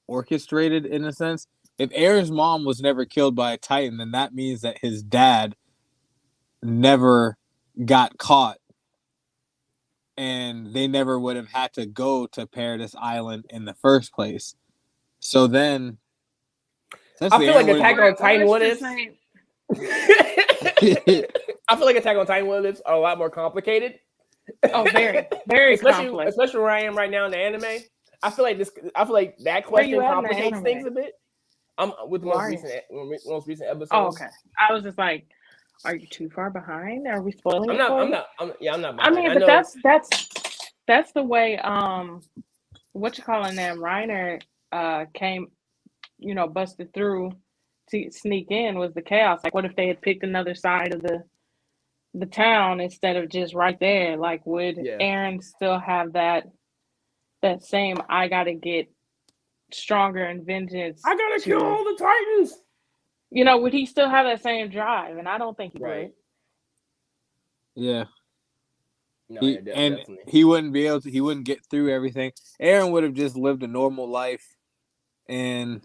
orchestrated in a sense. If Aaron's mom was never killed by a Titan, then that means that his dad never got caught and they never would have had to go to Paradise Island in the first place. So then I feel like Attack on Titan what ifs. I feel like Attack on Titan what ifs are a lot more complicated. Oh, very, very complex. Especially where I am right now in the anime. I feel like that question complicates things a bit. I'm with the most recent episode. Oh, okay. I was just like, are you too far behind? Are we spoiling? I'm not behind. I mean, but that's the way what you calling that Reiner came, busted through to sneak in was the chaos. Like, what if they had picked another side of the town instead of just right there? Like, would Aaron still have that same I gotta get stronger and vengeance? I gotta kill all the Titans. Would he still have that same drive? And I don't think he would. Yeah. No, yeah, definitely. He wouldn't be able to. He wouldn't get through everything. Aaron would have just lived a normal life, in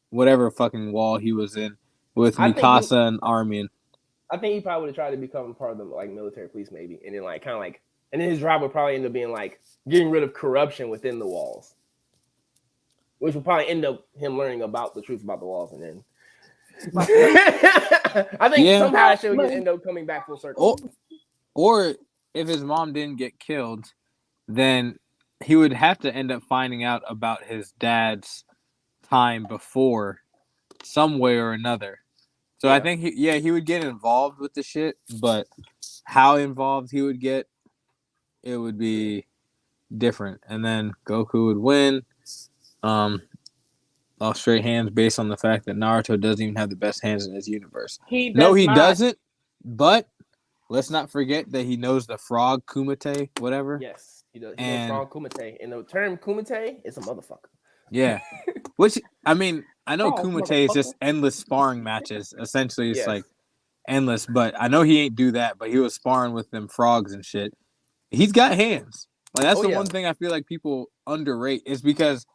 whatever fucking wall he was in with Mikasa and Armin. I think he probably would have tried to become part of the like military police, maybe, and then like kind of like, and then his job would probably end up being like getting rid of corruption within the walls, which would probably end up him learning about the truth about the walls, and then I think somehow that shit would end up coming back full circle. Or if his mom didn't get killed, then he would have to end up finding out about his dad's time before, some way or another. So I think he would get involved with the shit, but how involved he would get, it would be different. And then Goku would win. All straight hands based on the fact that Naruto doesn't even have the best hands in his universe. He doesn't. But let's not forget that he knows the frog Kumite, whatever. Yes, he does. He knows frog Kumite. And the term Kumite is a motherfucker. Yeah. Which, I mean, I know Kumite is just endless sparring matches. Essentially, it's like endless. But I know he ain't do that. But he was sparring with them frogs and shit. He's got hands. Like that's one thing I feel like people underrate is because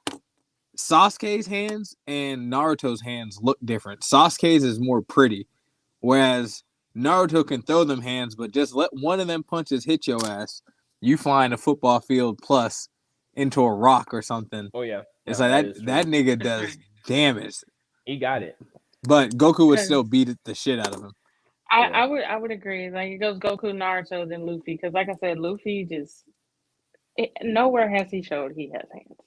Sasuke's hands and Naruto's hands look different. Sasuke's is more pretty, whereas Naruto can throw them hands, but just let one of them punches hit your ass, you fly in a football field plus into a rock or something. Oh yeah, it's like that nigga does damage. He got it, but Goku would still beat the shit out of him. I would agree. Like it goes Goku, Naruto, then Luffy, because like I said, Luffy nowhere has he showed he has hands.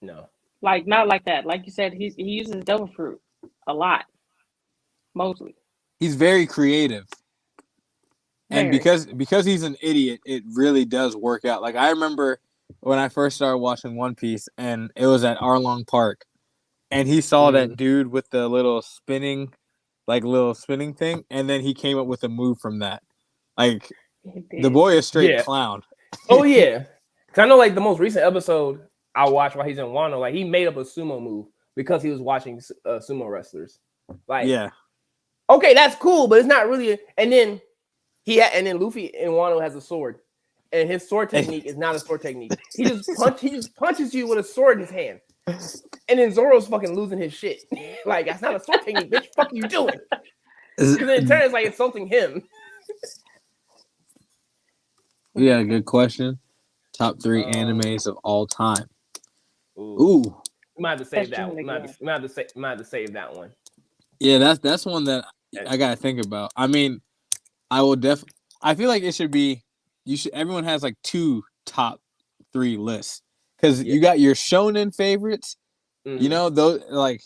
No. Like not like that. Like you said, he uses devil fruit a lot, mostly. He's very creative, and because he's an idiot, it really does work out. Like I remember when I first started watching One Piece, and it was at Arlong Park, and he saw that dude with the little spinning thing, and then he came up with a move from that. Like the boy is straight clown. Oh yeah, because I know like the most recent episode I watched while he's in Wano, like he made up a sumo move because he was watching sumo wrestlers. Like, okay, that's cool, but it's not really. And then Luffy in Wano has a sword, and his sword technique is not a sword technique. He just punches you with a sword in his hand, and then Zoro's fucking losing his shit. Like that's not a sword technique, bitch. Fuck you doing? Because in turn, it's like insulting him. Yeah, good question. Top 3 animes of all time. Ooh. We might have to save that one. We might have to save that one. Yeah, that's one that I gotta think about. I mean, I feel like it should be. Everyone has like 2 top 3 lists because you got your shonen favorites. You know those like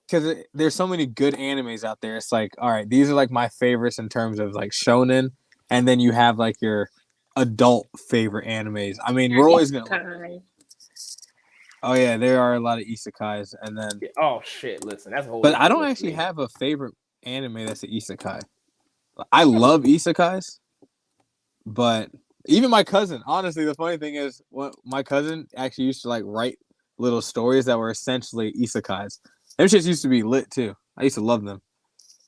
because there's so many good animes out there. It's like, all right, these are like my favorites in terms of like shonen, and then you have like your adult favorite animes. I mean, we're always gonna. Oh yeah, there are a lot of isekais, and then. Oh shit! Listen, that's a whole. But I don't actually have a favorite anime that's an isekai. I love isekais, but even my cousin. Honestly, the funny thing is, my cousin actually used to like write little stories that were essentially isekais. Them shits used to be lit too. I used to love them.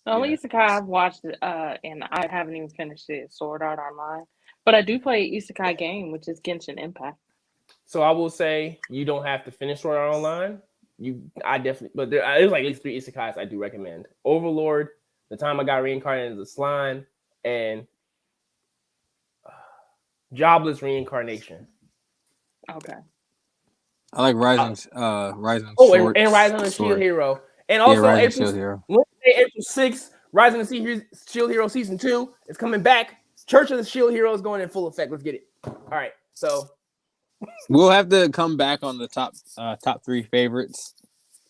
The only isekai I've watched, and I haven't even finished it, Sword Art Online. But I do play an isekai game, which is Genshin Impact. So I will say you don't have to finish Sword Art Online. There's like at least 3 isekais I do recommend: Overlord, The Time I Got Reincarnated as a Slime, and Jobless Reincarnation. Okay. I like Rising. Rising. And Rising of the Shield Hero, and also April 6th, Rising of the Shield Hero Season 2 is coming back. Church of the Shield Hero is going in full effect. Let's get it. All right, so. We'll have to come back on the top 3 favorites.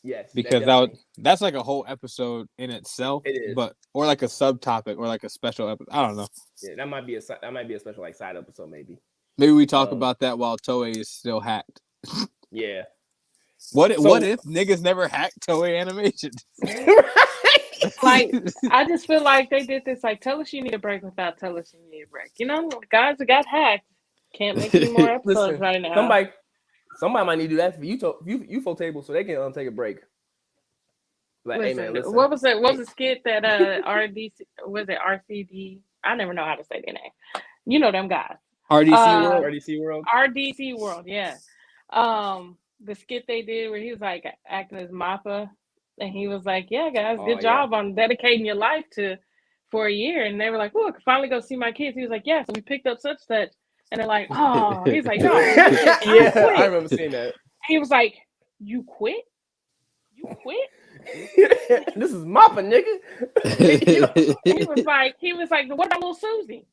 Yes, because that's like a whole episode in itself. It is, or like a subtopic or like a special episode. I don't know. Yeah, that might be a special like side episode maybe. Maybe we talk about that while Toei is still hacked. Yeah. What if niggas never hacked Toei Animation? Like I just feel like they did this. Like tell us you need a break without tell us you need a break. You know, guys that got hacked. Can't make any more episodes right now. Somebody might need to do that for UFO table so they can take a break. Like, listen, hey man, listen. What was the skit that RCD I never know how to say their name. You know them guys. RDC World. RDC World. RDC World, yeah. The skit they did where he was like acting as Mappa, and he was like, "Yeah, guys, good job on dedicating your life for a year." And they were like, "Oh, I can finally go see my kids." He was like, "Yeah, so we picked up such. And they're like, "Oh," he's like, "No, yeah, I remember seeing that. He was like, "You quit? You quit?" This is Mappa, nigga. he was like, "What about little Susie?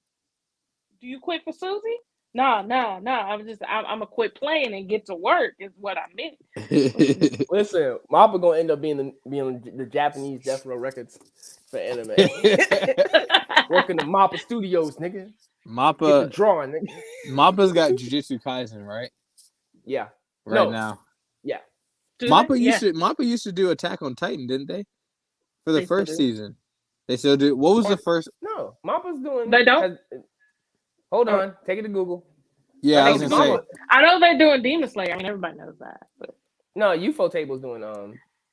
Do you quit for Susie?" No. I'm gonna quit playing and get to work is what I meant. Listen, Mappa gonna end up being the Japanese Death Row Records for anime. Working the Mappa Studios, nigga. Mappa drawing, nigga. Mappa's got JuJutsu Kaisen, right? Yeah. Now. Yeah. Mappa used to do Attack on Titan, didn't they? For the first season. They still do. What was the first? No, Mappa's doing. They don't. Hold on, take it to Google. Yeah, I was gonna say. I know they're doing Demon Slayer. I mean, everybody knows that. But. No, UFO Table's doing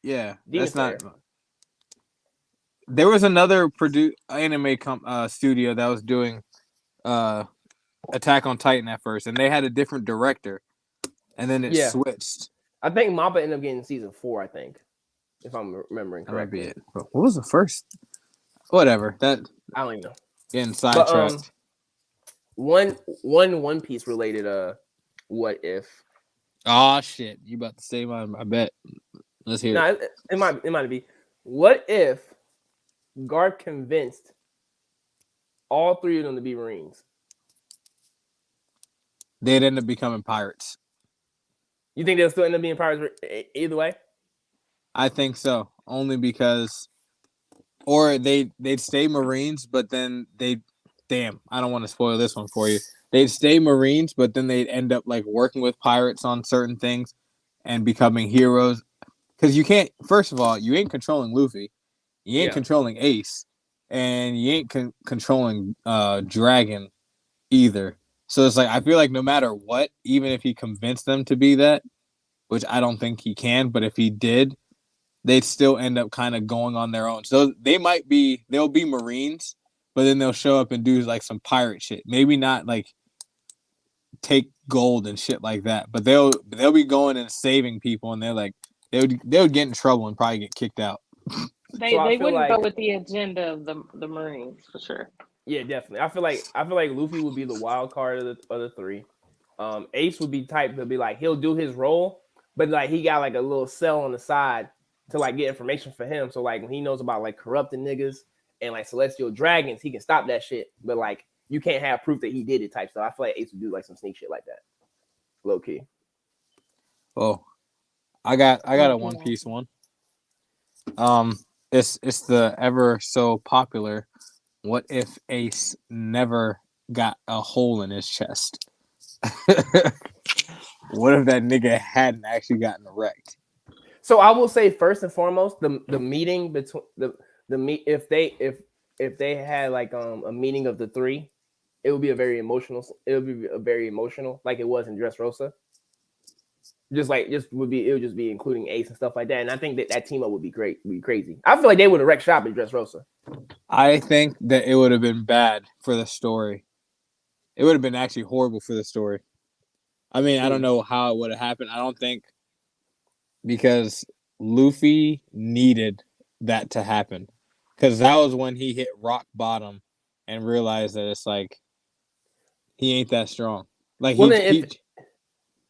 Yeah, Demon that's Slayer. not. There was another anime studio that was doing Attack on Titan at first, and they had a different director, and then it switched. I think Mappa ended up getting season 4. I think, if I'm remembering correctly. That might be it. But what was the first? Whatever that. I don't even know. Getting sidetracked. One Piece related what if? Oh shit! You about to say mine? I bet. Let's hear it. No, it might be. What if Garp convinced all 3 of them to be Marines? They'd end up becoming pirates. You think they'll still end up being pirates either way? I think so. Only because, or they'd stay Marines, but then damn, I don't want to spoil this one for you. They'd stay Marines, but then they'd end up like working with pirates on certain things and becoming heroes. Because you can't, first of all, you ain't controlling Luffy. You ain't controlling Ace. And you ain't controlling Dragon either. So it's like, I feel like no matter what, even if he convinced them to be that, which I don't think he can, but if he did, they'd still end up kind of going on their own. So they'll be Marines, but then they'll show up and do like some pirate shit. Maybe not like take gold and shit like that, but they'll be going and saving people, and they're like they would get in trouble and probably get kicked out. They wouldn't go with the agenda of the Marines for sure. Yeah, definitely. I feel like Luffy would be the wild card of the 3. Ace would be type to be like he'll do his role, but like he got like a little cell on the side to like get information for him. So like when he knows about like corrupting niggas and like celestial dragons, he can stop that shit. But like you can't have proof that he did it type stuff. I feel like Ace would do like some sneak shit like that. Low key. Oh, I got a One Piece one. It's the ever so popular. What if Ace never got a hole in his chest? What if that nigga hadn't actually gotten wrecked? So I will say first and foremost, the meeting between if they had like a meeting of the 3, it would be very emotional, like it was in Dressrosa. It would just be including Ace and stuff like that. And I think that team up would be great, would be crazy. I feel like they would have wrecked shop in Dressrosa. I think that it would have been bad for the story. It would have been actually horrible for the story. I mean, I don't know how it would have happened. I don't think because Luffy needed that to happen. Because that was when he hit rock bottom and realized that it's like he ain't that strong. Like what were you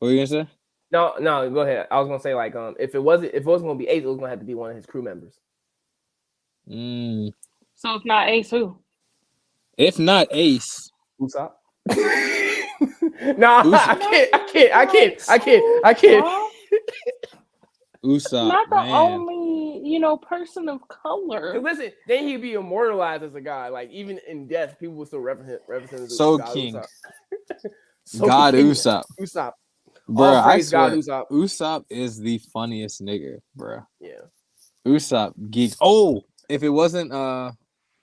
gonna say? No, go ahead. I was gonna say like if it wasn't gonna be Ace, it was gonna have to be one of his crew members. So if not Ace, who? If not Ace, Usopp. No, I can't. Usopp, not the only, person of color. Listen, then he'd be immortalized as a god. Like even in death, people would still represent So God King. So God King. Usopp. Bro, I swear, Usopp is the funniest nigga, bro. Yeah. Usopp geek. Oh, if it wasn't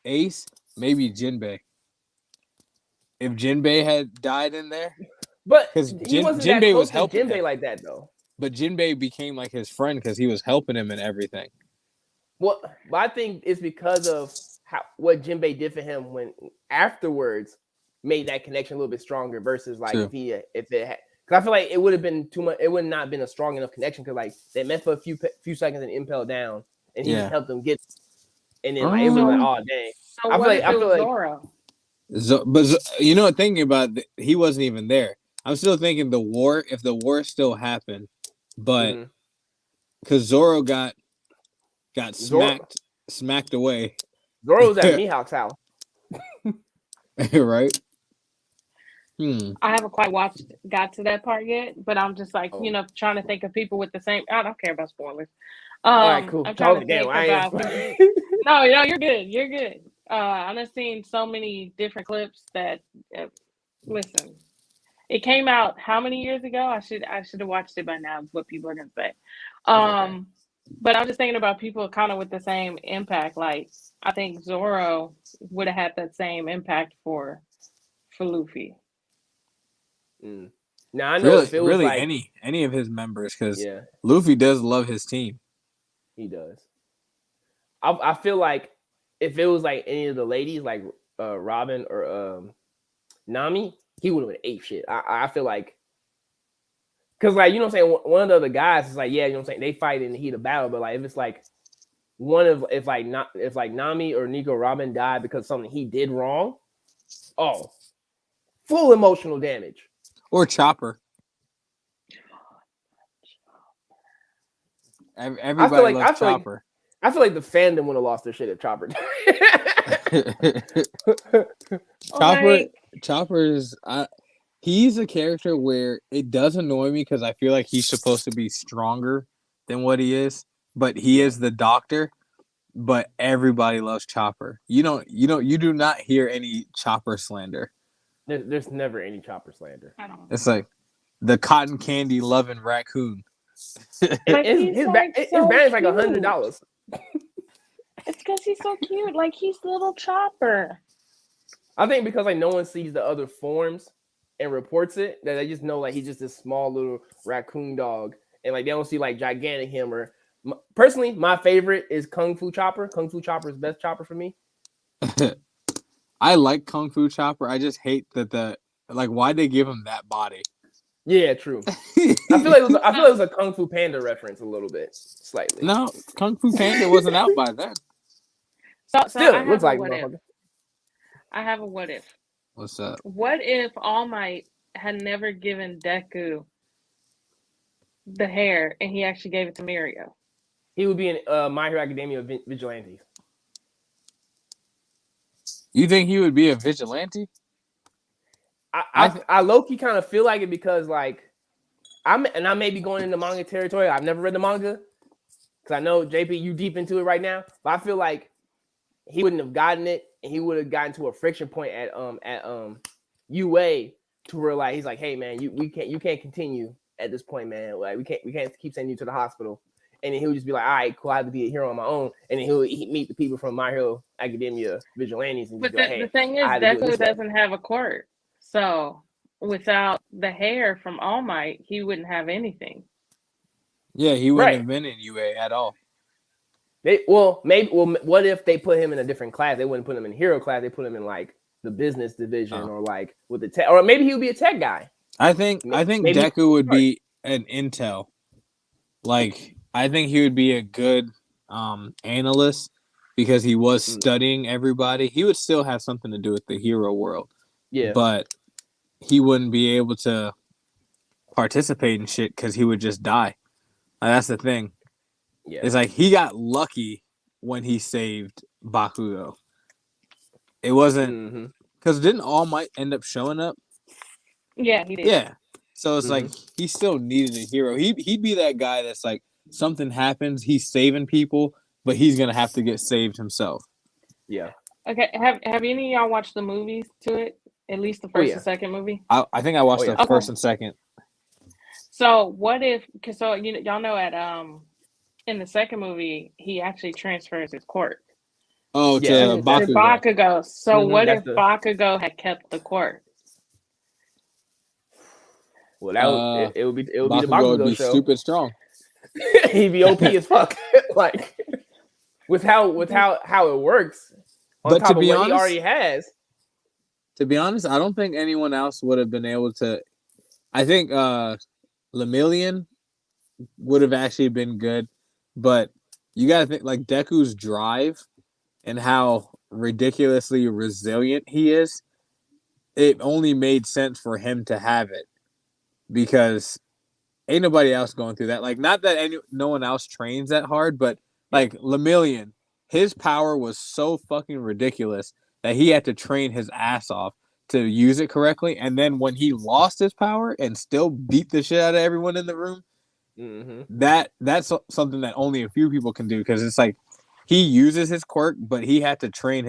Ace, maybe Jinbei. If Jinbei had died in there, but because Jinbei was helping Jinbei him like that though. But Jinbei became like his friend because he was helping him and everything. Well, but I think it's because of what Jinbei did for him when afterwards made that connection a little bit stronger versus like True. if it had, because I feel like it would have been too much. It would not been a strong enough connection because like they met for a few seconds and impelled down, and he Yeah. helped them get. And then like, it was like, oh dang. So I what feel if like- I it feel was like- Zoro? But you know, thinking about it, he wasn't even there. I'm still thinking if the war still happened, but Mhm. because Zoro got Zoro- smacked away, Zoro was at Mihawk's house. right? I haven't quite got to that part yet, but I'm just like, Oh. you know, trying to think of people with the same. I don't care about spoilers. All right, cool. I'm trying to Damn, think I ain't- about. No, you're good. You're good. I've just seen so many different clips that. Listen, it came out how many years ago? I should have watched it by now. Is what people are gonna say. Okay. But I'm just thinking about people kind of with the same impact. Like I think Zoro would have had that same impact for Luffy. Now I know Really, if it was really like any of his members, because yeah, Luffy does love his team. he does. I feel like if it was like any of the ladies, like Robin or Nami, he would have been ape shit. I feel like, because like, you know what I'm saying, one of the other guys is like, yeah, you know what I'm saying, they fight in the heat of battle, but like if it's like if Nami or Nico Robin died because something he did wrong, oh, full emotional damage. Or Chopper. Everybody loves Chopper. I feel like the fandom would have lost their shit at Chopper. Chopper's he's a character where it does annoy me because I feel like he's supposed to be stronger than what he is, but he is the doctor. But everybody loves Chopper. You do not hear any Chopper slander. There's never any Chopper slander. I don't know. It's like the cotton candy loving raccoon. But he's His like bag so is like cute. $100. It's because he's so cute. Like he's little Chopper. I think because like no one sees the other forms and reports it, that they just know like he's just this small little raccoon dog, and like they don't see like gigantic him. Or personally, my favorite is Kung Fu Chopper. Kung Fu Chopper is best Chopper for me. I like Kung Fu Chopper. I just hate that why'd they give him that body? Yeah, true. I feel like it was a Kung Fu Panda reference a little bit, slightly. No, Kung Fu Panda wasn't out by then. So Still, I it looks have a like what if. motherfucker. I have a what if. What's that? What if All Might had never given Deku the hair and he actually gave it to Mirio? He would be in My Hero Academia Vigilantes. You think he would be a vigilante? I low-key kind of feel like it because like I may be going into manga territory. I've never read the manga because I know JP, you deep into it right now, but I feel like he wouldn't have gotten it, and he would have gotten to a friction point at UA to where like he's like, hey man, you can't continue at this point, man. Like we can't keep sending you to the hospital. And then he would just be like, all right, cool, I have to be a hero on my own. And then he'd meet the people from My Hero Academia Vigilantes. And But just be like, hey, the thing is, I had to do it Deku this way. doesn't have a quirk. So without the hair from All Might, he wouldn't have anything. Yeah, he wouldn't Right. have been in UA at all. What if they put him in a different class? They wouldn't put him in hero class. They put him in like the business division or like with the tech, or maybe he would be a tech guy. I think Maybe- Deku would be an intel. Like I think he would be a good analyst because he was studying everybody. He would still have something to do with the hero world. Yeah, But he wouldn't be able to participate in shit because he would just die. That's the thing. yeah. It's like he got lucky when he saved Bakugo. It wasn't because didn't All Might end up showing up? Yeah, he did. Yeah. So it's like he still needed a hero. He'd be that guy that's like something happens, he's saving people, but he's gonna have to get saved himself. Yeah. Okay. Have any of y'all watched the movies to it? At least the first and second movie. I think I watched the Okay. first and second. So what if? Cause so y'all know at in the second movie he actually transfers his quirk. Oh, to Yeah, To Bakugo. Bakugo. So what if that's Bakugo had kept the quirk? Well, that it would be the Bakugo would Bakugo be show. stupid strong. He'd be OP as fuck. Like with how it works, on But top to of be what he honest, already has. To be honest, I don't think anyone else would have been able to. I think Lemillion would have actually been good, but you got to think like Deku's drive and how ridiculously resilient he is. It only made sense for him to have it because ain't nobody else going through that. Like, not that no one else trains that hard, but like Lemillion, his power was so fucking ridiculous that he had to train his ass off to use it correctly. And then when he lost his power and still beat the shit out of everyone in the room, that's something that only a few people can do because it's like he uses his quirk, but he had to train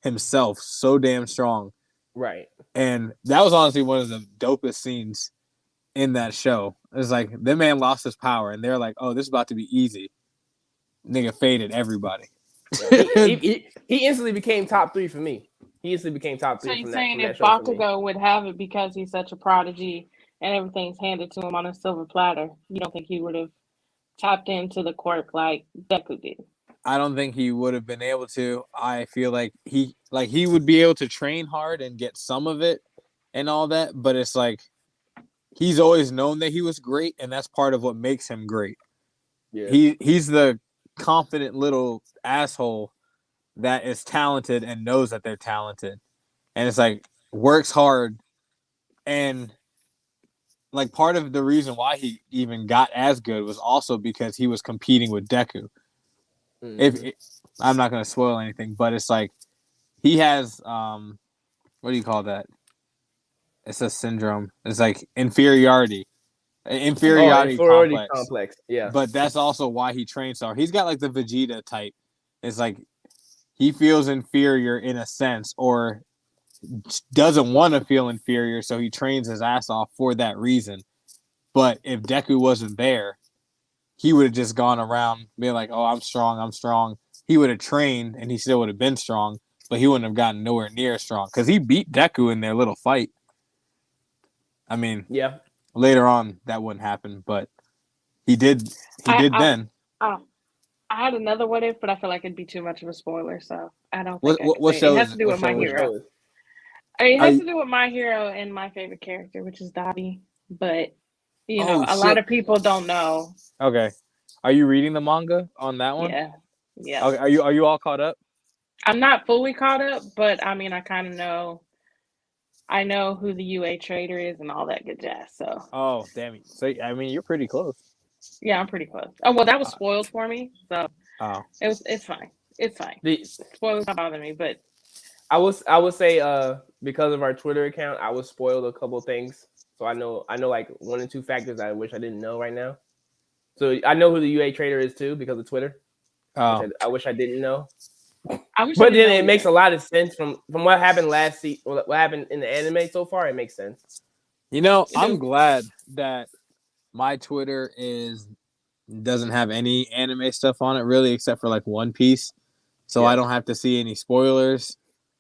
himself so damn strong. Right. And that was honestly one of the dopest scenes in that show. It's like the man lost his power and they're like, oh, this is about to be easy. Nigga faded everybody. he instantly became top 3 for me. He instantly became top 3 So you're from saying that if show for me. Bakugo would have it because he's such a prodigy and everything's handed to him on a silver platter, you don't think he would have tapped into the quirk like Deku did? I don't think he would have been able to. I feel like he would be able to train hard and get some of it and all that, but it's like he's always known that he was great, and that's part of what makes him great. Yeah. He's the confident little asshole that is talented and knows that they're talented. And it's like works hard, and like part of the reason why he even got as good was also because he was competing with Deku. I'm not going to spoil anything, but it's like he has what do you call that? It's a syndrome. It's like inferiority complex. Yeah. But that's also why he trains so hard. He's got like the Vegeta type. It's like he feels inferior in a sense, or doesn't want to feel inferior, so he trains his ass off for that reason. But if Deku wasn't there, he would have just gone around being like, oh, I'm strong. He would have trained and he still would have been strong, but he wouldn't have gotten nowhere near strong because he beat Deku in their little fight. I mean, yeah. Later on, that wouldn't happen, but he did then. I had another what if, but I feel like it'd be too much of a spoiler, so I don't think what show it has to do with My Hero. It has to do with My Hero and my favorite character, which is Dabi. But you know, a lot of people don't know. Okay, are you reading the manga on that one? Yeah. Okay, are you all caught up? I'm not fully caught up, but I mean, I kind of know. I know who the UA trader is and all that good jazz. So. Oh damn it! So I mean, you're pretty close. Yeah, I'm pretty close. Oh well, that was spoiled for me, so it's fine. It's fine. Spoilers don't bother me, but I would say because of our Twitter account, I was spoiled a couple things. So I know like 1 or 2 factors I wish I didn't know right now. So I know who the UA trader is too because of Twitter. I wish I didn't know. But then it makes a lot of sense from what happened last season, what happened in the anime so far. It makes sense. You know, I'm glad that my Twitter doesn't have any anime stuff on it really, except for like One Piece, so I don't have to see any spoilers.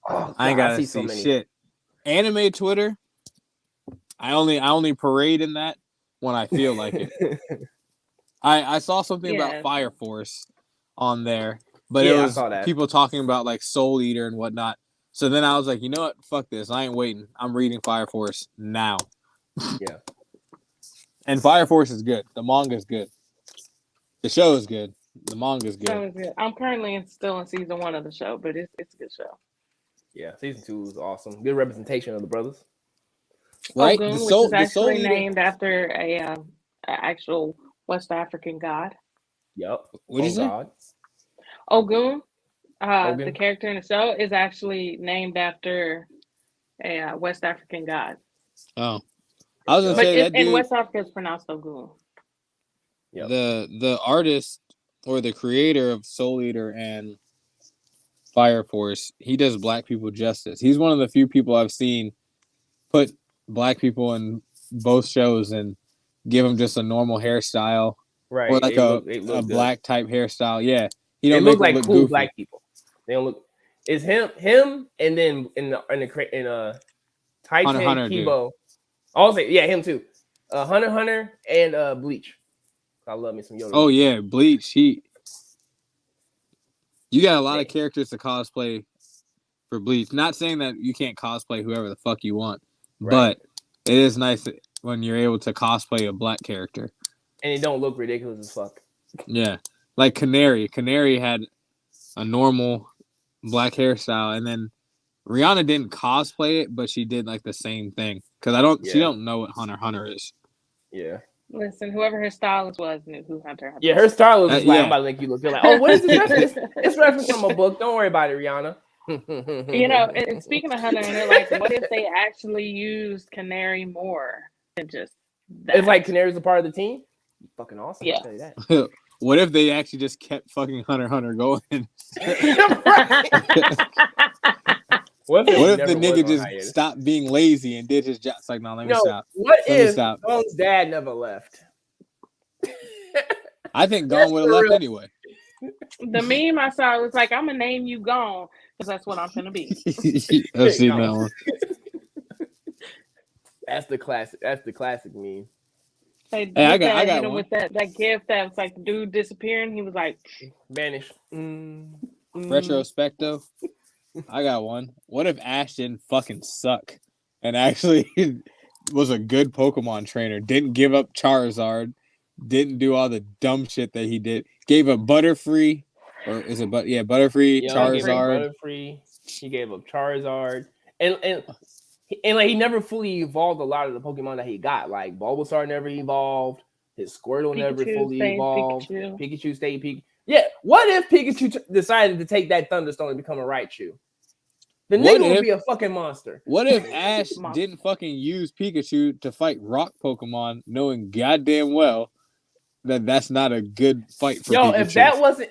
I ain't gotta see shit. Anime Twitter, I only parade in that when I feel like it. I saw something about Fire Force on there. But it was people talking about like Soul Eater and whatnot. So then I was like, you know what? Fuck this. I ain't waiting. I'm reading Fire Force now. Yeah. And Fire Force is good. The manga is good. The show is good. The manga is good. I'm currently still in season 1 of the show, but it's a good show. Yeah, season 2 is awesome. Good representation of the brothers. Right? Ogun, which is actually named after a actual West African god. Yep. What is it? Ogun, the character in the show, is actually named after a West African god. Oh, I was gonna say that dude, in West Africa it's pronounced Ogun. Yep. The artist or the creator of Soul Eater and Fire Force, he does black people justice. He's one of the few people I've seen put black people in both shows and give them just a normal hairstyle, right? Or like a black type hairstyle. Yeah. They look like cool goofy. Black people. They don't look. It's him, and then in Titan Hunter, Kibo. I'll say him too. Hunter, and Bleach. I love me some Yoda. Oh yeah, Bleach. You got a lot of characters to cosplay for Bleach. Not saying that you can't cosplay whoever the fuck you want, Right. but it is nice when you're able to cosplay a black character. And it don't look ridiculous as fuck. Yeah. Like Canary. Canary had a normal black hairstyle, and then Rihanna didn't cosplay it, but she did like the same thing. Because she don't know what Hunter x Hunter is. Yeah. Listen, whoever her stylist was knew who Hunter Yeah, her stylist is like, yeah. I'm about to make you look. You're like, oh, what is this reference? It's reference from a book. Don't worry about it, Rihanna. You know, and speaking of Hunter, and they're like, what if they actually used Canary more than just that? It's like Canary's a part of the team. Fucking awesome. Yeah. I'll tell you that. What if they actually just kept fucking Hunter x Hunter going? What if the nigga just stopped being lazy and did his job? It's like, no, let me stop. What Let me if stop. Gon's dad never left? I think Gon would have left anyway. The meme I saw was like, I'm gonna name you Gone because that's what I'm gonna be. I've seen that one. That's the classic. That's the classic meme. Hey, I got one. With that gift that was like the dude disappearing. He was like, vanish. Retrospecto. I got one. What if Ash didn't fucking suck and actually was a good Pokemon trainer? Didn't give up Charizard. Didn't do all the dumb shit that he did. Gave up Butterfree, or is it Butterfree, Charizard. Butterfree. He gave up Charizard, and like he never fully evolved a lot of the Pokemon that he got. Like Bulbasaur never evolved. His Squirtle never fully evolved. Pikachu stayed Pikachu. Yeah. What if Pikachu decided to take that Thunderstone and become a Raichu? The nigga would be a fucking monster. What if Ash didn't fucking use Pikachu to fight rock Pokemon, knowing goddamn well that that's not a good fight for Pikachu?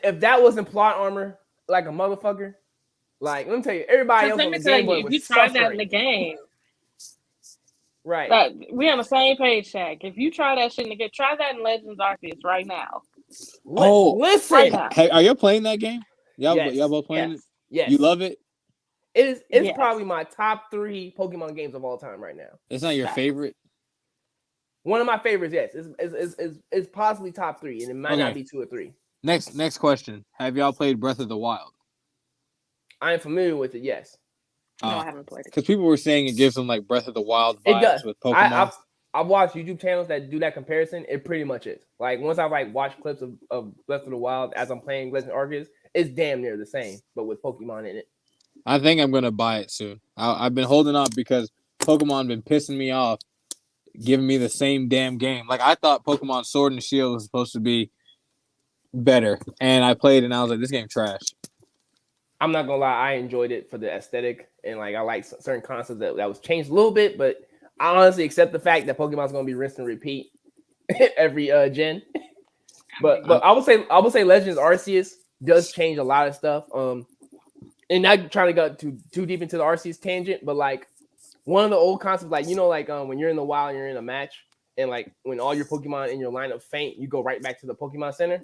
if that wasn't plot armor like a motherfucker, like let me tell you, everybody else on the Game Boy was you tried suffering. that in the game. Right. We on the same page, Shaq. If you try that shit in the game, try that in Legends Arceus right now. Listen. Right hey, are you playing that game? Y'all both playing it? Yes. You love it? It's probably my top 3 Pokemon games of all time right now. It's not your favorite? One of my favorites, yes. It's possibly top 3, and it might not be 2 or 3. Next question. Have y'all played Breath of the Wild? I am familiar with it, yes. No, I haven't played it. Because people were saying it gives them like Breath of the Wild vibes with Pokemon. I've watched YouTube channels that do that comparison. It pretty much is. Like once I watched clips of Breath of the Wild as I'm playing Legend Arceus, it's damn near the same, but with Pokemon in it. I think I'm gonna buy it soon. I've been holding up because Pokemon been pissing me off, giving me the same damn game. Like I thought Pokemon Sword and Shield was supposed to be better, and I played and I was like, this game trash. I'm not gonna lie, I enjoyed it for the aesthetic and like I like certain concepts that was changed a little bit, but I honestly accept the fact that Pokemon's gonna be rinse and repeat every gen. But I would say Legends Arceus does change a lot of stuff. And not trying to go too deep into the Arceus tangent, but like one of the old concepts, like when you're in the wild and you're in a match, and like when all your Pokemon in your lineup faint, you go right back to the Pokemon Center.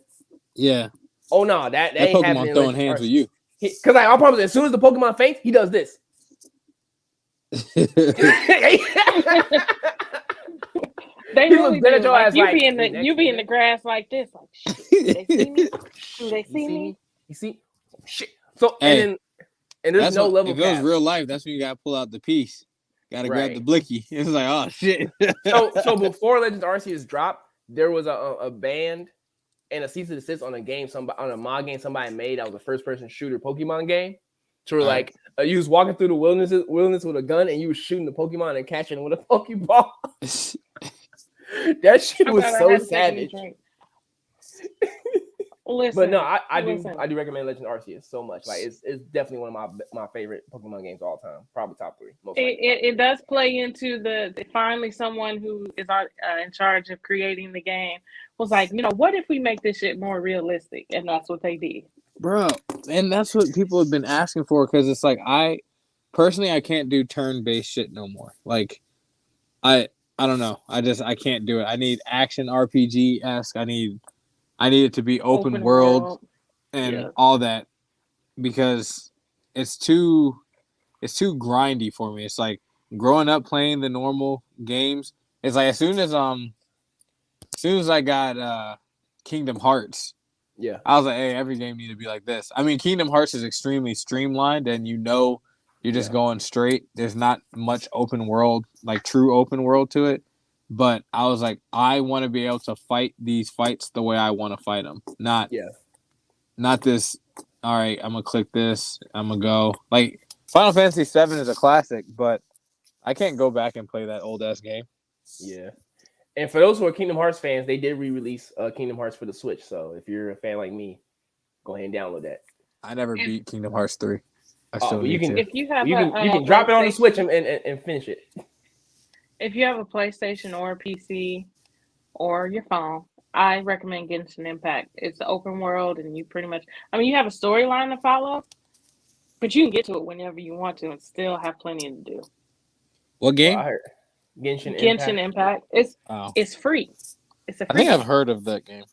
Yeah. Oh no, that ain't Pokemon happening. Throwing hands with you. Because I promise, as soon as the Pokemon faints, he does this. They really do. Like, you be in the grass like this, like shit. They see me? Do they see me? You see? Shit. So and there's no level. If it was real life, that's when you gotta pull out the piece. Gotta grab the blicky. It's like, oh shit. so before Legends Arceus dropped, there was a band and a cease and desist on a game, on a mod game somebody made that was a first-person shooter Pokemon game. So we're like, you was walking through the wilderness with a gun and you was shooting the Pokemon and catching them with a Pokeball. That shit was so savage. Listen, but no, I do recommend Legend Arceus so much. Like it's definitely one of my favorite Pokemon games of all time. Probably top 3. It does play into the finally someone who is in charge of creating the game was like, what if we make this shit more realistic? And that's what they did. Bro, and that's what people have been asking for, because it's like I can't do turn-based shit no more. Like I don't know. I can't do it. I need action RPG-esque. I need it to be open world and all that, because it's too grindy for me. It's like growing up playing the normal games. It's like as soon as I got Kingdom Hearts, I was like, hey, every game need to be like this. I mean, Kingdom Hearts is extremely streamlined, and You're just Yeah. going straight. There's not much open world, like true open world to it. But I was like, I want to be able to fight these fights the way I want to fight them. Not this. All right, I'm gonna click this. I'm gonna go. Like Final Fantasy VII is a classic, but I can't go back and play that old ass game. Yeah. And for those who are Kingdom Hearts fans, they did re-release Kingdom Hearts for the Switch. So if you're a fan like me, go ahead and download that. I never beat Kingdom Hearts 3. I still you need can. to. If you have You can drop it on the Switch and finish it. If you have a PlayStation or a PC or your phone, I recommend Genshin Impact. It's an open world, and you pretty much, I mean, you have a storyline to follow, but you can get to it whenever you want to and still have plenty to do. What game? I heard Genshin Impact. It's free. It's a free I think game. I've heard of that game.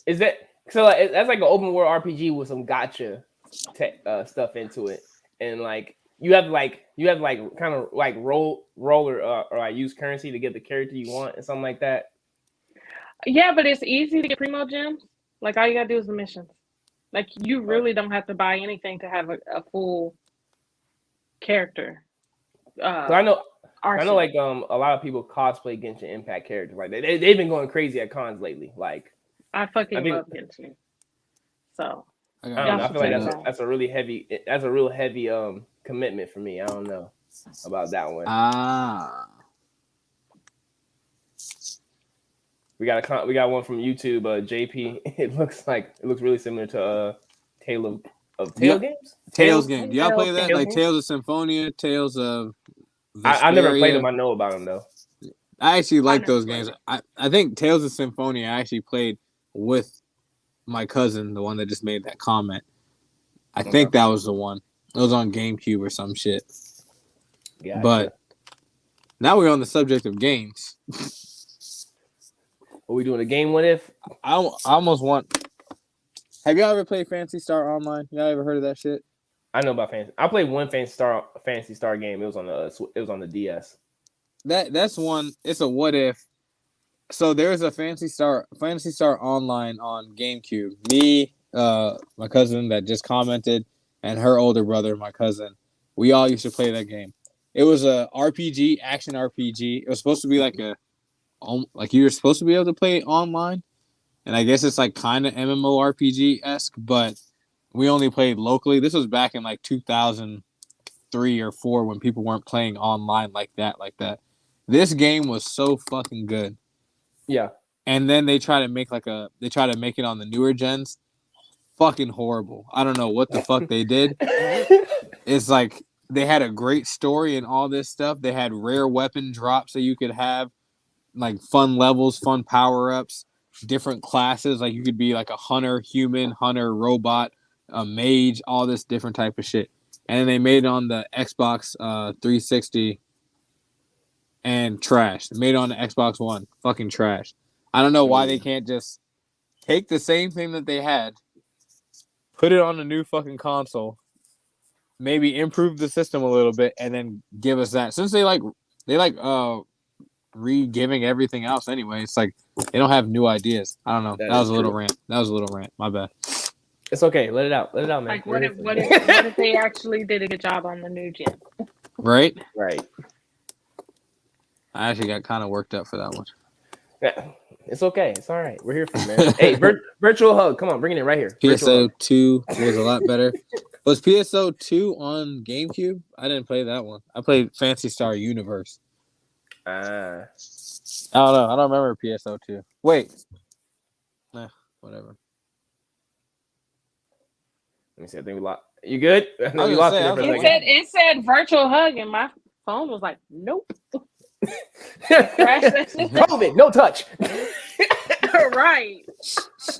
Is that so? Like, that's like an open world RPG with some gotcha stuff into it, and like you have kind of like roll or like use currency to get the character you want and something like that. Yeah, but it's easy to get primo gems. Like all you gotta do is the missions. Like you really don't have to buy anything to have a full character. So I know like a lot of people cosplay Genshin Impact characters. Like they've been going crazy at cons lately. Like I love Genshin. So I don't know. I feel like that's a real heavy commitment for me. I don't know about that one. We got one from YouTube, JP. It looks really similar to Tale games. Tales game. Do y'all play that? Like Tales of Symphonia, Tales of I never played them. I know about them though. I actually like those games. I think Tales of Symphonia I actually played with my cousin, the one that just made that comment. I think that was the one. It was on GameCube or some shit. Gotcha. But now we're on the subject of games. Are we doing a game? What if? I almost want. Have y'all ever played Phantasy Star Online? Y'all ever heard of that shit? I know about Fantasy. I played one Phantasy Star game. It was on the DS. That's one. It's a what if. So there's a Phantasy Star Online on GameCube. Me, my cousin that just commented, and her older brother, my cousin. We all used to play that game. It was a RPG, action RPG. It was supposed to be like you were supposed to be able to play it online, and I guess it's like kind of MMORPG-esque, but we only played locally. This was back in like 2003 or 4 when people weren't playing online like that. This game was so fucking good. Yeah. And then they try to make it on the newer gens. Fucking horrible. I don't know what the fuck they did. It's like they had a great story and all this stuff. They had rare weapon drops that you could have, like fun levels, fun power-ups, different classes. Like you could be like a hunter, human, hunter, robot, a mage, all this different type of shit. And then they made it on the Xbox 360 and trash. They made it on the Xbox One. Fucking trash. I don't know why they can't just take the same thing that they had, put it on a new fucking console, maybe improve the system a little bit, and then give us that. Since they re-giving everything else anyway, it's like they don't have new ideas. I don't know. That was a little rant. My bad. It's okay. Let it out, man. Like what if they actually did a good job on the new gen? Right. I actually got kind of worked up for that one. Yeah, it's okay. It's all right. We're here for you, man. Hey, virtual hug. Come on, bring it in right here. PSO 2 was a lot better. Was PSO 2 on GameCube? I didn't play that one. I played Phantasy Star Universe. I don't know. I don't remember PSO 2. Wait. Whatever. Let me see. I think we lost. You good? It said virtual hug, and my phone was like, nope. COVID, no touch. Right.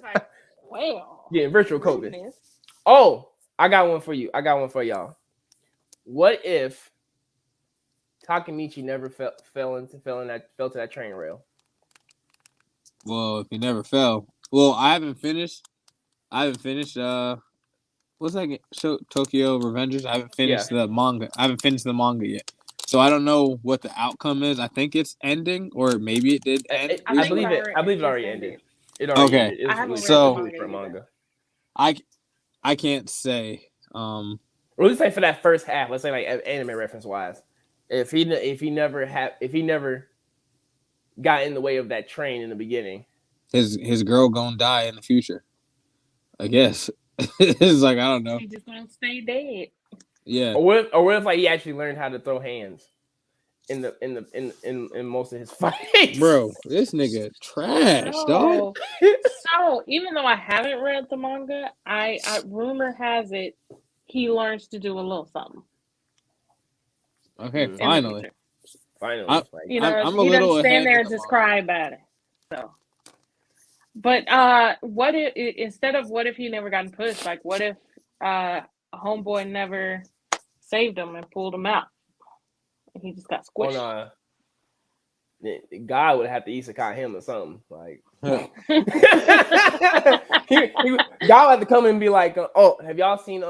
Like, well. Yeah, virtual COVID. Oh, I got one for you. I got one for y'all. What if Takemichi never fell to that train rail? Well, if he never fell. Well, I haven't finished. What's that game? Tokyo Revengers. I haven't finished the manga. I haven't finished the manga yet. So I don't know what the outcome is. I think it's ending, or maybe it did end. I believe it already ended. It already ended. So for manga. I can't say. Right, or let's say for that first half, let's say like anime reference wise, if he never got in the way of that train in the beginning, his girl gonna die in the future. I guess. It's like I don't know. He just gonna stay dead. Yeah. or what if like he actually learned how to throw hands in most of his fights, Bro, this nigga trash, dog. So even though I haven't read the manga, I rumor has it he learns to do a little something. Okay, In the finally. Finally, I'm You know, a he little doesn't stand ahead there of and the just manga. cry about it. So, but what if instead of what if he never gotten pushed? Like, what if a homeboy never saved him and pulled him out, and he just got squished? God would have to isekai him or something. Like God would have to come in and be like, "Oh, have y'all seen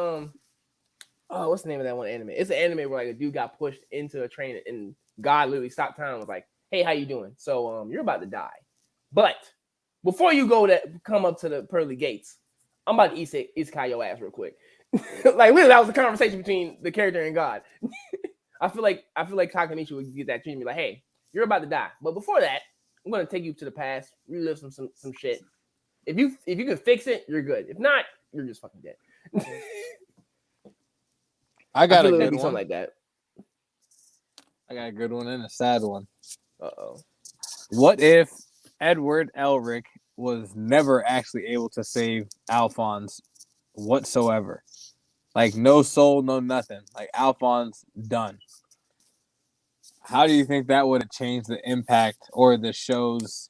what's the name of that one anime? It's an anime where like a dude got pushed into a train and God literally stopped time and was like, "Hey, how you doing? So you're about to die, but before you come up to the pearly gates, I'm about to isekai your ass real quick." Like literally, that was the conversation between the character and God. I feel like Takamichi would get that treatment, be like, "Hey, you're about to die, but before that, I'm gonna take you to the past, relive some shit. If you can fix it, you're good. If not, you're just fucking dead." I got a feel it would good be one. something like that. I got a good one and a sad one. Uh-oh. What if Edward Elrick was never actually able to save Alphonse whatsoever? Like no soul, no nothing. Like Alphonse done. How do you think that would have changed the impact or the show's,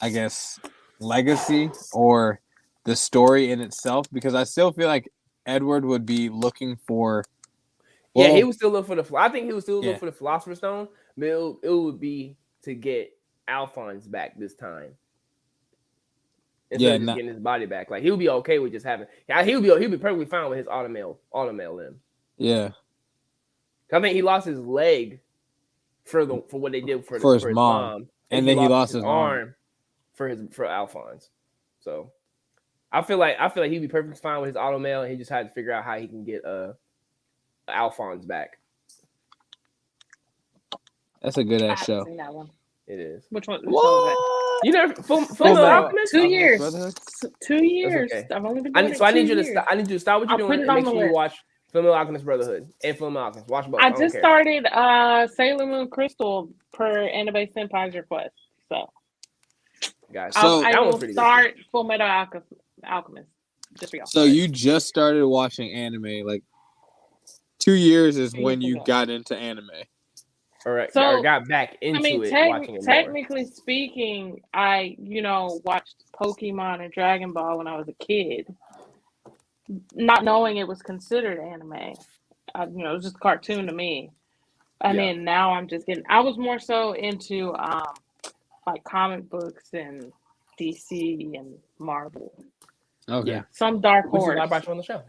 I guess, legacy or the story in itself? Because I still feel like Edward would be looking for. Yeah, he would still look for I think he would still Yeah. look for the Philosopher's Stone, but it would be to get Alphonse back this time. Instead of just getting his body back. Like he would be okay with just having. Yeah, he'd be perfectly fine with his automail limb. Yeah. I think he lost his leg for what they did for his mom. And then he lost his arm for Alphonse. So I feel like he'd be perfectly fine with his automail, and he just had to figure out how he can get Alphonse back. That's a good ass I show. haven't seen that one. It is. Which one? What? You never Fullmetal Alchemist? 2 years. 2 years. Okay. I've only been doing it. I 2 need you to years. stop. I need you to stop what you're I'll doing put it and on make the sure you list. watch Fullmetal Alchemist Brotherhood and Fullmetal Alchemist. Watch both. I just started Sailor Moon Crystal per Anime Senpai's request. So guys, I will start Fullmetal Alchemist. Just for y'all. So you just started watching anime, like 2 years is when you got into anime. All right. So, or got back into watching it technically speaking, I watched Pokemon and Dragon Ball when I was a kid, not knowing it was considered anime. It was just a cartoon to me. And then now I'm just getting. I was more so into like comic books and DC and Marvel. Okay. Yeah. Some Dark Horse. Which is why I brought you on the show.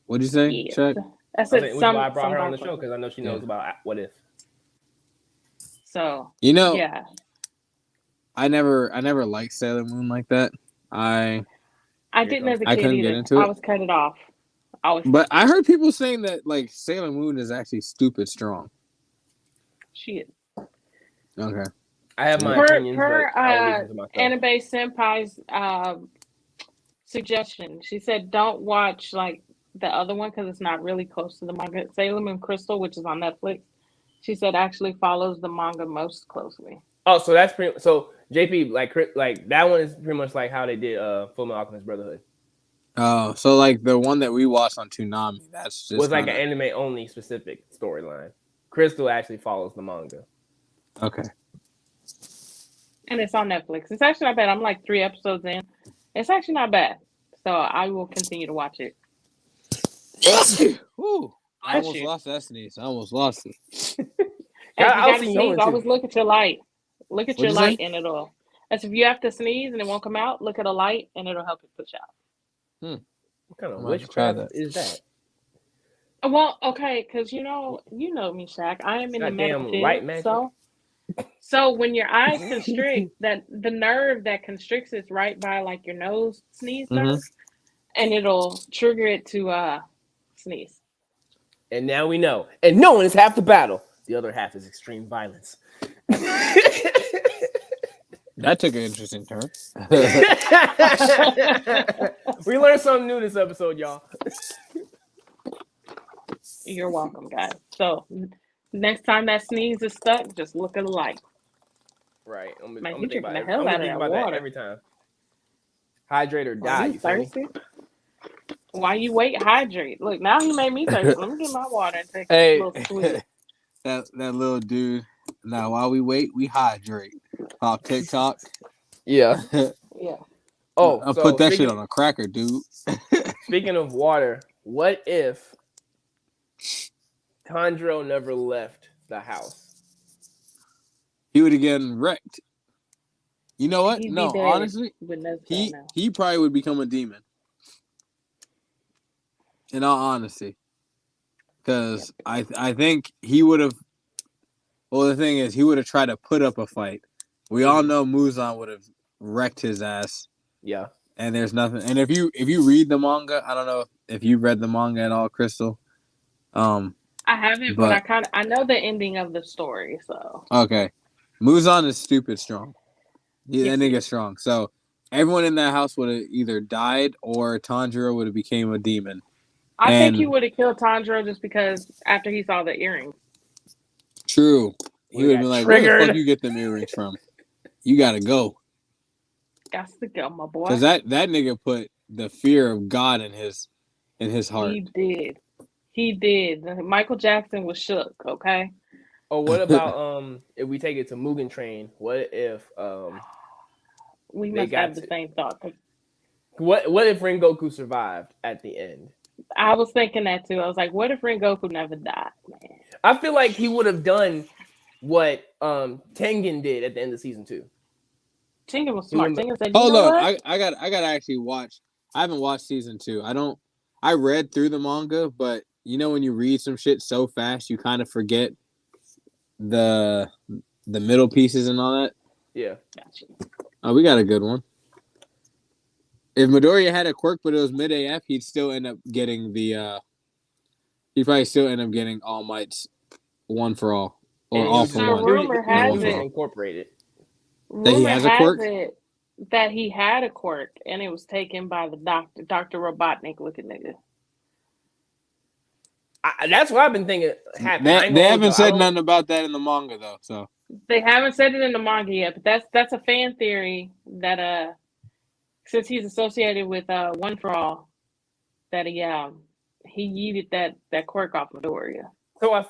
What'd you say, Yeah. Chuck? That's which is why I brought her on the show, because I know she knows about What If. So yeah. I never liked Sailor Moon like that. I didn't as a kid I couldn't either. get into it. I was cut it off. But I heard people saying that like Sailor Moon is actually stupid strong. She is. Okay. I have my opinions, per but I'll leave it to myself. Anime Senpai's suggestion. She said don't watch like the other one because it's not really close to the manga. Sailor Moon Crystal, which is on Netflix, she said actually follows the manga most closely. Oh, so that's so JP like that one is pretty much like how they did Fullmetal Alchemist Brotherhood. Oh, so like the one that we watched on Toonami, that's just was like an anime only specific storyline. Crystal actually follows the manga. Okay. And it's on Netflix. It's actually not bad. I'm like 3 episodes in. It's actually not bad. So I will continue to watch it. Ooh, I almost lost that sneeze. I almost lost it. If you sneeze, always look at your light. Look at your light and it'll. As if you have to sneeze and it won't come out, look at a light and it'll help you push out. What kind of witchcraft is that? Well, okay, because you know me, Shaq. I am in the medical field, so when your eyes constrict, that the nerve that constricts is right by like your nose sneeze nerve. and it'll trigger it to sneeze. And now we know. And knowing is half the battle. The other half is extreme violence. That took an interesting turn. We learned something new this episode, y'all. You're welcome, guys. So next time that sneeze is stuck, just look at the light. Right. I'm Man, gonna you think drinking about the it. hell I'm out gonna of think that about water. that every time. Hydrate or die. You You feel me? thirsty? While you wait, hydrate. Look, now he made me thirsty. Let me get my water and take Hey, a little sweet. that little dude. Now, while we wait, we hydrate. Pop TikTok. Yeah. Yeah. Oh, I'll so put that speaking shit on a cracker, dude. Speaking of water, what if Tanjiro never left the house? He would have gotten wrecked. You know what? He'd be No, dead honestly, with Nezuko he now. probably would become a demon. In all honesty, because I think he would have. Well, the thing is, he would have tried to put up a fight. We all know Muzan would have wrecked his ass. Yeah. And there's nothing. And if you read the manga, I don't know if you've read the manga at all, Crystal. I haven't, but I know the ending of the story. So okay, Muzan is stupid strong. Yes, That he nigga's strong. So everyone in that house would have either died or Tanjiro would have became a demon. I think he And- would have killed Tanjiro just because after he saw the earrings. True. He We would got have been like, "Where the triggered." fuck you get them earrings from? You gotta go." Got to go, my boy. Because that nigga put the fear of God in his heart. He did. Michael Jackson was shook. Okay. Oh, what about if we take it to Mugen Train? What if We They must got have the to. same thought. what if Rengoku survived at the end? I was thinking that too. I was like, what if Rengoku never died, man? I feel like he would have done what Tengen did at the end of season 2. Tengen was smart. Tengen said, Hold you know on, what? I got to actually watch. I haven't watched season 2. I read through the manga, but you know when you read some shit so fast, you kind of forget the middle pieces and all that. Yeah. Gotcha. Oh, we got a good one. If Midoriya had a quirk, but it was mid AF, he'd still end up getting the. He'd probably still end up getting All Might's one for all or And all he for was- one. Rumor he was has using it. incorporated. That he Rumor has a quirk? it that he had a quirk and it was taken by the doctor, Dr. Robotnik looking nigga. That's what I've been thinking happened. They haven't said nothing about that in the manga though. So They haven't said it in the manga yet, but that's a fan theory that since he's associated with One for All, that he yeeted that quirk off Midoriya.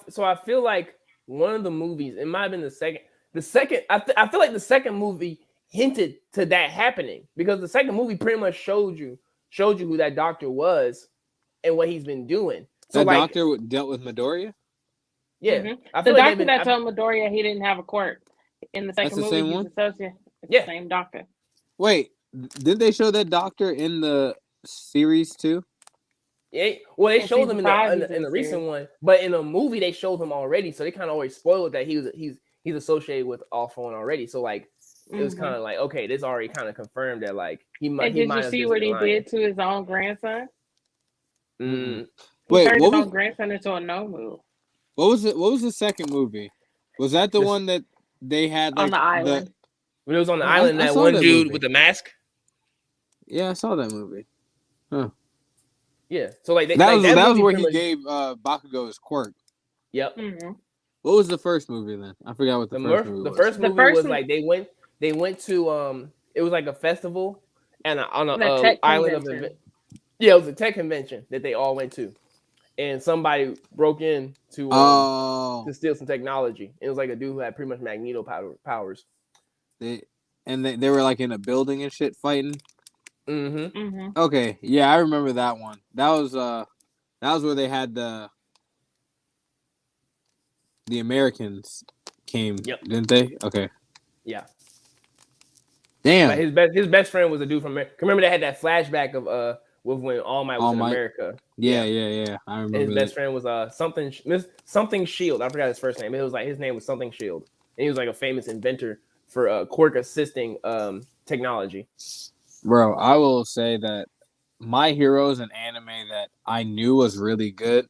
So I feel like one of the movies, it might have been the second. I feel like the second movie hinted to that happening because the second movie pretty much showed you who that doctor was and what he's been doing. So that like, doctor dealt with Midoriya. yeah, Mhm. I The feel like doctor they've been. that told Midoriya he didn't have a quirk in the second the movie, same he's one? associated. It's Yeah. the same doctor. Wait, did they show that doctor in the series too? Yeah, well, they In showed him season 5, in he's the in the recent series. one, but in the movie they showed him already, so they kind of already spoiled that he's associated with All For One already. So like, it was kind of like, okay, this already kind of confirmed that like he might. And he did might you have see just what been he lying. did to his own grandson? Mm. He Wait, turned what his was own grandson into a no-move what was the second movie? Was that the This- one that they had on like the island. When it was on the I- island, I that saw one that dude movie. with the mask. Yeah, I saw that movie. Yeah, so like That was movie where pretty he much- gave Bakugo his quirk. Yep. Mm-hmm. What was the first movie then? I forgot what the first movie The was. first The movie first was one- like they went to it was like a festival and on The a tech island of convention. yeah, it was a tech convention that they all went to, and somebody broke in to steal some technology. It was like a dude who had pretty much Magneto powers. They were like in a building and shit fighting. Mm-hmm. Mm-hmm. Okay, yeah, I remember that one. That was where they had the Americans came, Yep. didn't they? Okay. Yeah. Damn. Like his best friend was a dude from America. Remember they had that flashback of with when All Might was All in Might. America. Yeah. I And remember his that. best friend was something Shield. I forgot his first name. It was like his name was something Shield, and he was like a famous inventor for quirk assisting technology. Bro, I will say that My Hero is an anime that I knew was really good,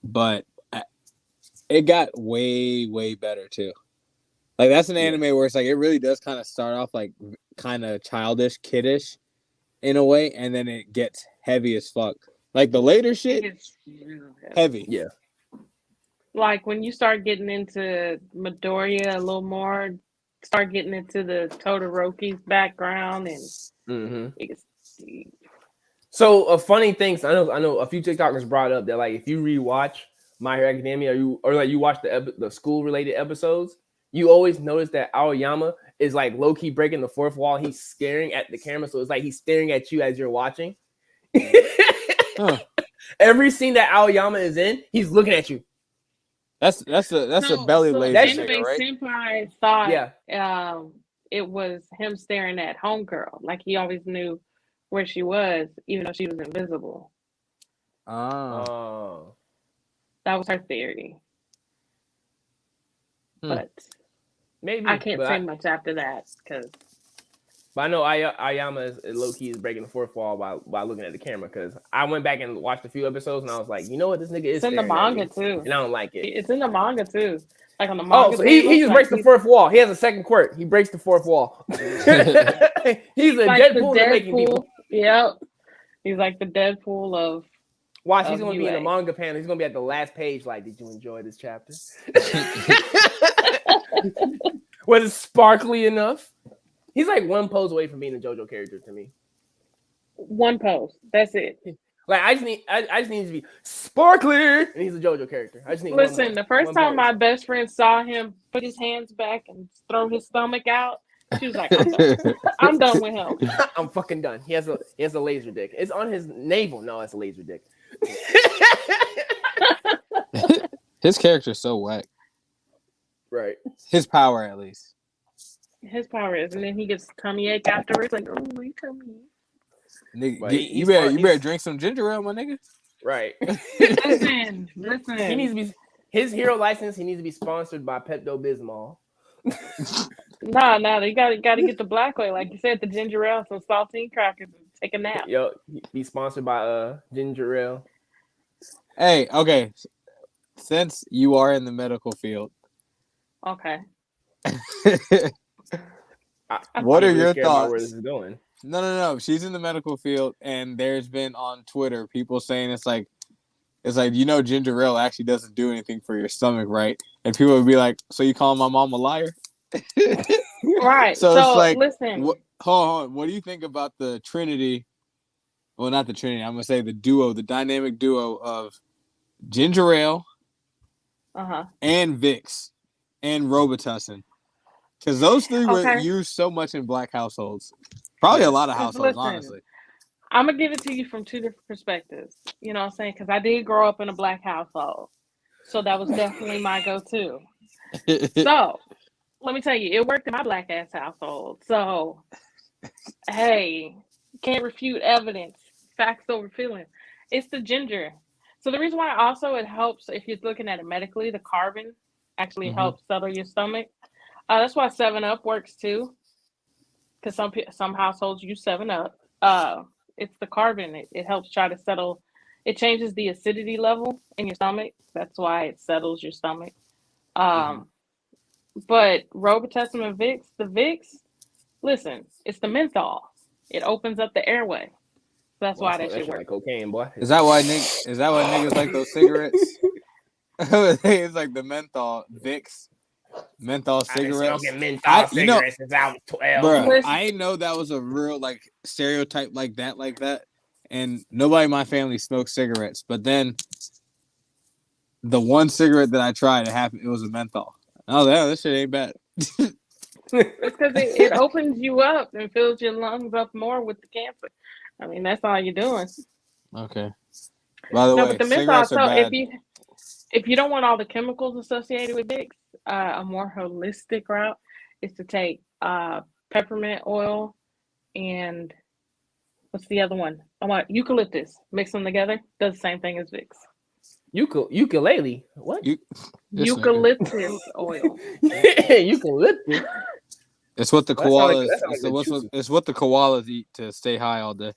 but it got way, way better too. Like that's an anime where it's like it really does kind of start off like kind of childish, kiddish in a way, and then it gets heavy as fuck. Like the later shit, It's really heavy. Yeah. like when you start getting into Midoriya a little more, start getting into the Todoroki's background, and it's deep. So a funny thing, so I know a few TikTokers brought up that like if you rewatch My Hero Academia or like you watch the school related episodes, you always notice that Aoyama is like low key breaking the fourth wall. He's staring at the camera, so it's like he's staring at you as you're watching. Huh. Every scene that Aoyama is in, he's looking at you. That's a belly laser, Anime nigga, right? Senpai thought Yeah. it was him staring at Homegirl. Like he always knew where she was, even though she was invisible. Oh. That was her theory. But Maybe I can't say much after that because. But I know Aoyama is low key is breaking the fourth wall by looking at the camera because I went back and watched a few episodes and I was like, you know what, this nigga is. It's in the manga too, and I don't like it. It's in the manga too. Like on the manga. Oh, so he just breaks the fourth wall. He has a second quirk. He breaks the fourth wall. He's a like Deadpool the making people. Yep. He's like the Deadpool of. Watch, he's gonna be in the manga panel. He's gonna be at the last page. Like, did you enjoy this chapter? Was it sparkly enough? He's like one pose away from being a JoJo character to me. One pose. That's it. Like I just need to be sparkly, and he's a JoJo character. I just need. Listen, the first time my best friend saw him put his hands back and throw his stomach out, she was like, "I'm done with him. I'm fucking done." He has a laser dick. It's on his navel. No, it's a laser dick. His character's so whack. Right. His power, at least. His power is, and then he gets tummy ache afterwards. Like, oh, my tummy. Nigga, you better drink some ginger ale, my nigga. Right. Listen. He needs to be his hero license. He needs to be sponsored by Pepto Bismol. No, you gotta get the black way, like you said, the ginger ale, some saltine crackers, and take a nap. Yo, be sponsored by ginger ale. Hey, okay. Since you are in the medical field, okay. What are your thoughts? Where this is going? No. She's in the medical field, and there's been on Twitter people saying it's like ginger ale actually doesn't do anything for your stomach, right? And people would be like, "So you calling my mom a liar?" Right. So it's like, listen. Hold on. What do you think about the Trinity? Well, not the Trinity. I'm gonna say the duo, the dynamic duo of ginger ale, and Vicks, and Robitussin. Because those three were used so much in black households. Probably a lot of households, honestly. I'm going to give it to you from two different perspectives. You know what I'm saying? Because I did grow up in a black household. So that was definitely my go-to. So, let me tell you, it worked in my black-ass household. So, hey, can't refute evidence. Facts over feelings. It's the ginger. So the reason why also it helps, if you're looking at it medically, the carbon actually helps settle your stomach. That's why 7-Up works too, because some households use 7-Up. It's the carbon. It helps try to settle. It changes the acidity level in your stomach. That's why it settles your stomach. But Robitussin and Vicks, the Vicks, listen, it's the menthol. It opens up the airway. That's why that shit works. Like cocaine, boy. Is that why niggas like those cigarettes? It's like the menthol Vicks. Menthol cigarettes. Cigarettes is out 12. Bro, I didn't know that was a real like stereotype like that. And nobody in my family smoked cigarettes. But then the one cigarette that I tried, it was a menthol. Oh, this shit ain't bad. It's because it opens you up and fills your lungs up more with the cancer. I mean, that's all you're doing. Okay. By the way, but the menthol, so if you don't want all the chemicals associated with Vicks, a more holistic route is to take peppermint oil and what's the other one? I want eucalyptus. Mix them together. Does the same thing as Vicks. Ukulele. What? Eucalyptus oil. Eucalyptus. It's what the koalas. It's what the koalas eat to stay high all day.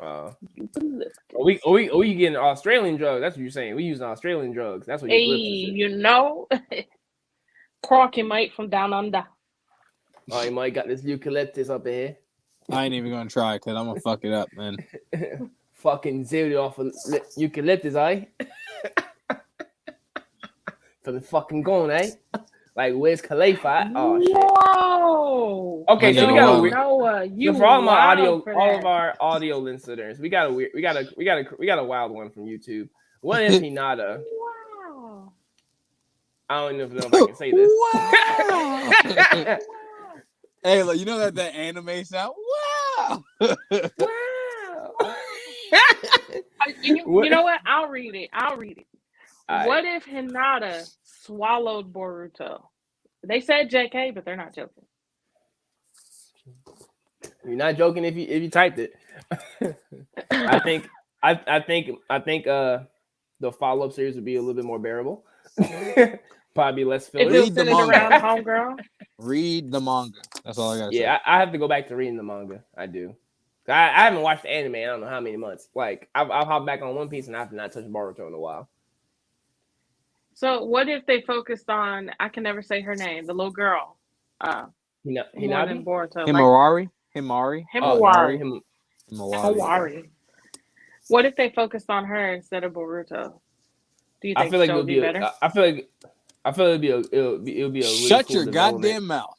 We getting Australian drugs. That's what you're saying. We using Australian drugs. That's what Hey, you you know, Crocky mate from down under. Oh, you might got this eucalyptus up in here. I ain't even gonna try because I'm gonna fuck it up, man. Fucking zero off of eucalyptus, eh? So the fucking going, eh? Like, where's Khalifa at? Oh shit. Whoa. Okay, so we got a weird. Noah, you So for all my audio, for all that. of our audio listeners, we got a wild one from YouTube. What is Hinata? Wow. I don't even know if I can say this. Wow. Hey, look, you know that anime sound? Wow. Wow. You know what? I'll read it. All right. What if Hinata swallowed Boruto? They said JK, but they're not joking. You're not joking if you typed it. I think the follow-up series would be a little bit more bearable. Probably less If filler. it was centered around homegirl. Read the manga. That's all I gotta say. Yeah, I have to go back to reading the manga. I do. I haven't watched the anime. I don't know how many months. Like I've hopped back on One Piece and I've not touched Boruto in a while. So what if they focused on? I can never say her name. The little girl. More than Boruto. Himawari. Himawari. What if they focused on her instead of Boruto? Do you think I feel like it'll be better? I feel like it'll be a really Shut cool your goddamn development. mouth.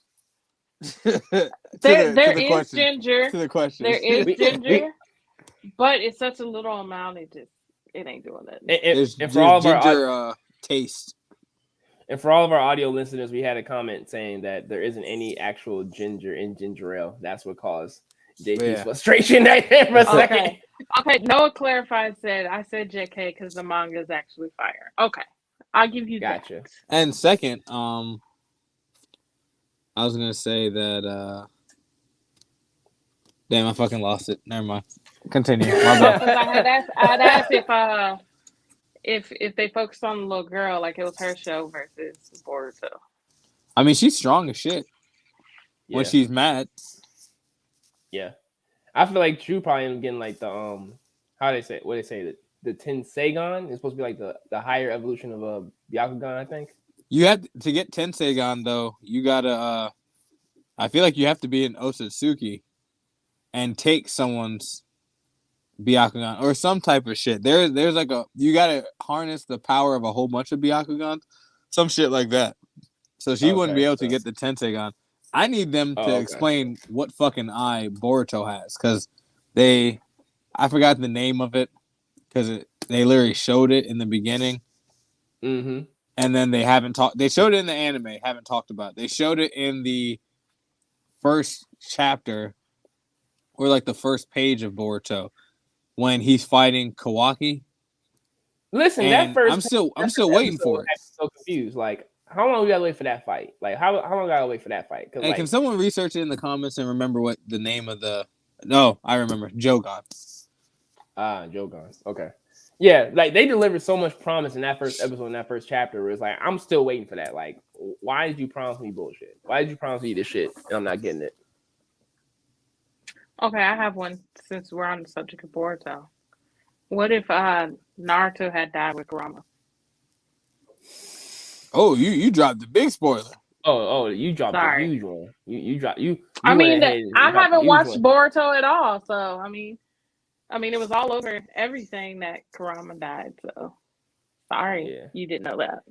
There is ginger. To the question. There is ginger, but it's such a little amount. It ain't doing that. And for all of our taste. And for all of our audio listeners, we had a comment saying that there isn't any actual ginger in ginger ale. That's what caused JP's frustration there for a second. Okay. Noah clarified. I said JK because the manga is actually fire. Okay, I'll give you that. Gotcha. And second, I was gonna say that. Damn, I fucking lost it. Never mind. Continue. My bad. I'd ask if they focused on the little girl, like it was her show versus Boruto. I mean, she's strong as shit when she's mad. Yeah, I feel like True probably ended up getting like the what they say the Tenseigan is supposed to be like the higher evolution of a Byakugan. I think you have to get Tenseigan though. You gotta. I feel like you have to be an Osatsuki and take someone's Byakugan or some type of shit. There's like you gotta harness the power of a whole bunch of Byakugans, some shit like that. So she wouldn't be able to get the Tenseigan. I need them to explain what fucking eye Boruto has because I forgot the name of it because they literally showed it in the beginning, and then they haven't talked. They showed it in the anime, haven't talked about it. They showed it in the first chapter or like the first page of Boruto when he's fighting Kawaki. Listen, and that first I'm still waiting for it. I'm so confused. Like, how long we gotta wait for that fight? Like, how long gotta wait for that fight? Hey, can someone research it in the comments and remember what the name of the? No, I remember Jogon. Jogon. Okay. Yeah, like they delivered so much promise in that first episode, in that first chapter. Where it's like, I'm still waiting for that. Like, why did you promise me bullshit? Why did you promise me this shit and I'm not getting it? Okay, I have one since we're on the subject of Boruto. What if Naruto had died with Kurama? Oh, you dropped the big spoiler. Oh, you dropped the huge one. You dropped you. I mean, I haven't watched Boruto at all, so I mean, it was all over everything that Kurama died. So sorry, you didn't know that.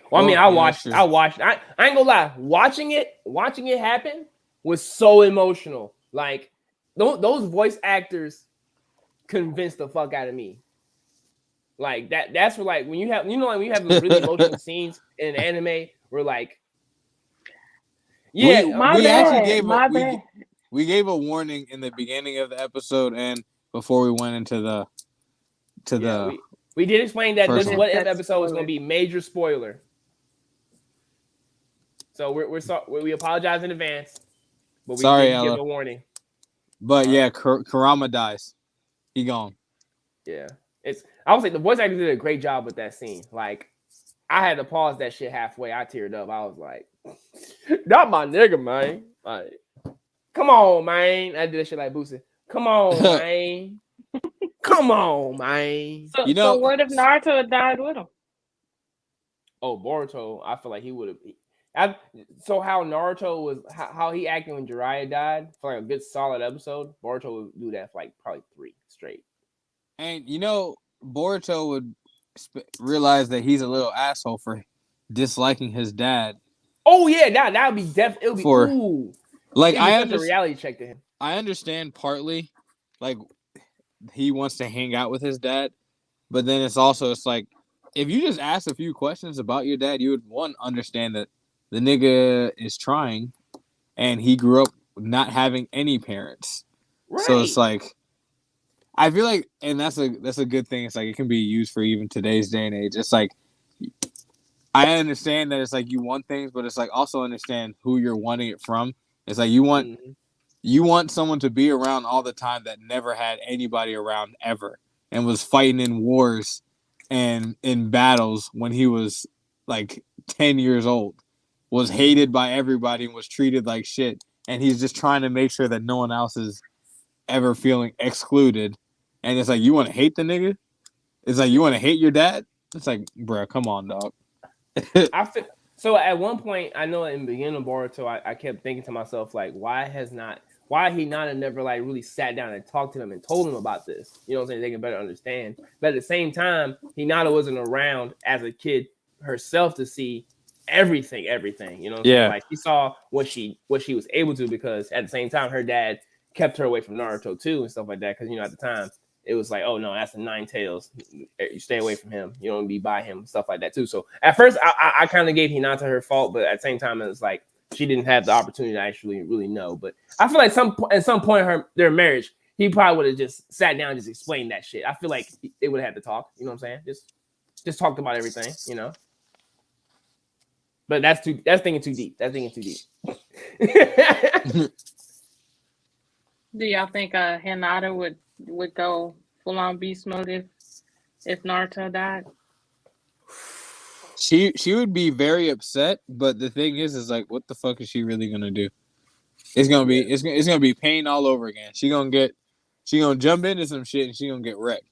Well, I mean, I watched. I ain't gonna lie. Watching it happen was so emotional. Like those voice actors convinced the fuck out of me. Like that's what, like when you have really emotional scenes in an anime where like we gave a warning in the beginning of the episode and before we went into the we did explain that this what if episode was going to be major spoiler. So we're sorry, we apologize in advance, but we did give a warning. But Kurama dies. He gone. Yeah. I would say the voice actor did a great job with that scene. Like, I had to pause that shit halfway. I teared up. I was like, not my nigga, man. Like, come on, man. I did that shit like Boosie. Come on, man. Come on, man. So, You know- so what if Naruto had died with him? Oh, Boruto, I feel like he would have. So how Naruto was, how he acted when Jiraiya died for like a good solid episode. Boruto would do that for like probably 3 straight. And Boruto would realize that he's a little asshole for disliking his dad. Oh yeah, that would be definitely. It would be ooh. Like I understand a reality check to him. I understand partly, like he wants to hang out with his dad, but then it's like if you just ask a few questions about your dad, you would understand that the nigga is trying, and he grew up not having any parents. Right. So it's like, I feel like, and that's a good thing. It's like it can be used for even today's day and age. It's like I understand that it's like you want things, but it's like also understand who you're wanting it from. It's like you want someone to be around all the time that never had anybody around ever and was fighting in wars and in battles when he was like 10 years old, was hated by everybody and was treated like shit. And he's just trying to make sure that no one else is ever feeling excluded. And it's like, you want to hate the nigga? It's like, you want to hate your dad? It's like, bruh, come on, dog. So at one point, I know in the beginning of Boruto, I kept thinking to myself, like, why he not have never like really sat down and talked to them and told them about this? You know what I'm saying? They can better understand. But at the same time, Hinata wasn't around as a kid herself to see everything. You know what I'm saying? Like she saw what she was able to, because at the same time, her dad kept her away from Naruto too and stuff like that. Because at the time, it was like, oh no, that's the 9 tails. You stay away from him. You don't be by him, stuff like that too. So at first, I kind of gave Hinata her fault, but at the same time, it was like she didn't have the opportunity to actually really know. But I feel like at some point in their marriage, he probably would have just sat down and just explained that shit. I feel like they would have had to talk. You know what I'm saying? Just talked about everything. But that's thinking too deep. Do y'all think Hinata would go full on beast mode if Naruto died? She would be very upset, but the thing is like, what the fuck is she really gonna do? It's gonna be pain all over again. She gonna jump into some shit and she gonna get wrecked.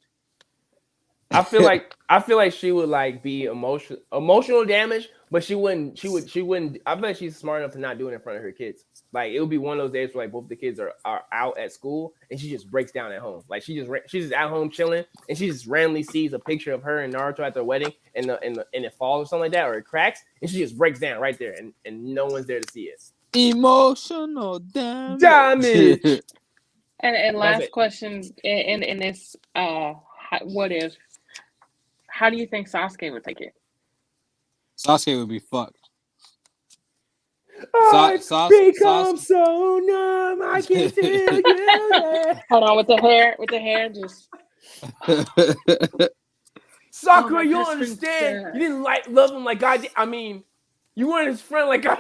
I feel like she would like be emotional damage, but she wouldn't. I feel like she's smart enough to not do it in front of her kids. Like it would be one of those days where like both the kids are out at school and she just breaks down at home. Like she's just at home chilling and she just randomly sees a picture of her and Naruto at their wedding and it falls or something like that, or it cracks and she just breaks down right there and no one's there to see it. Emotional damage. And last question in this what if? How do you think Sasuke would take it? Sasuke would be fucked. I've become so numb, I can't feel you. Hold on, with the hair, just. Sakura, you don't understand. You didn't love him like God did. I mean, you weren't his friend like God.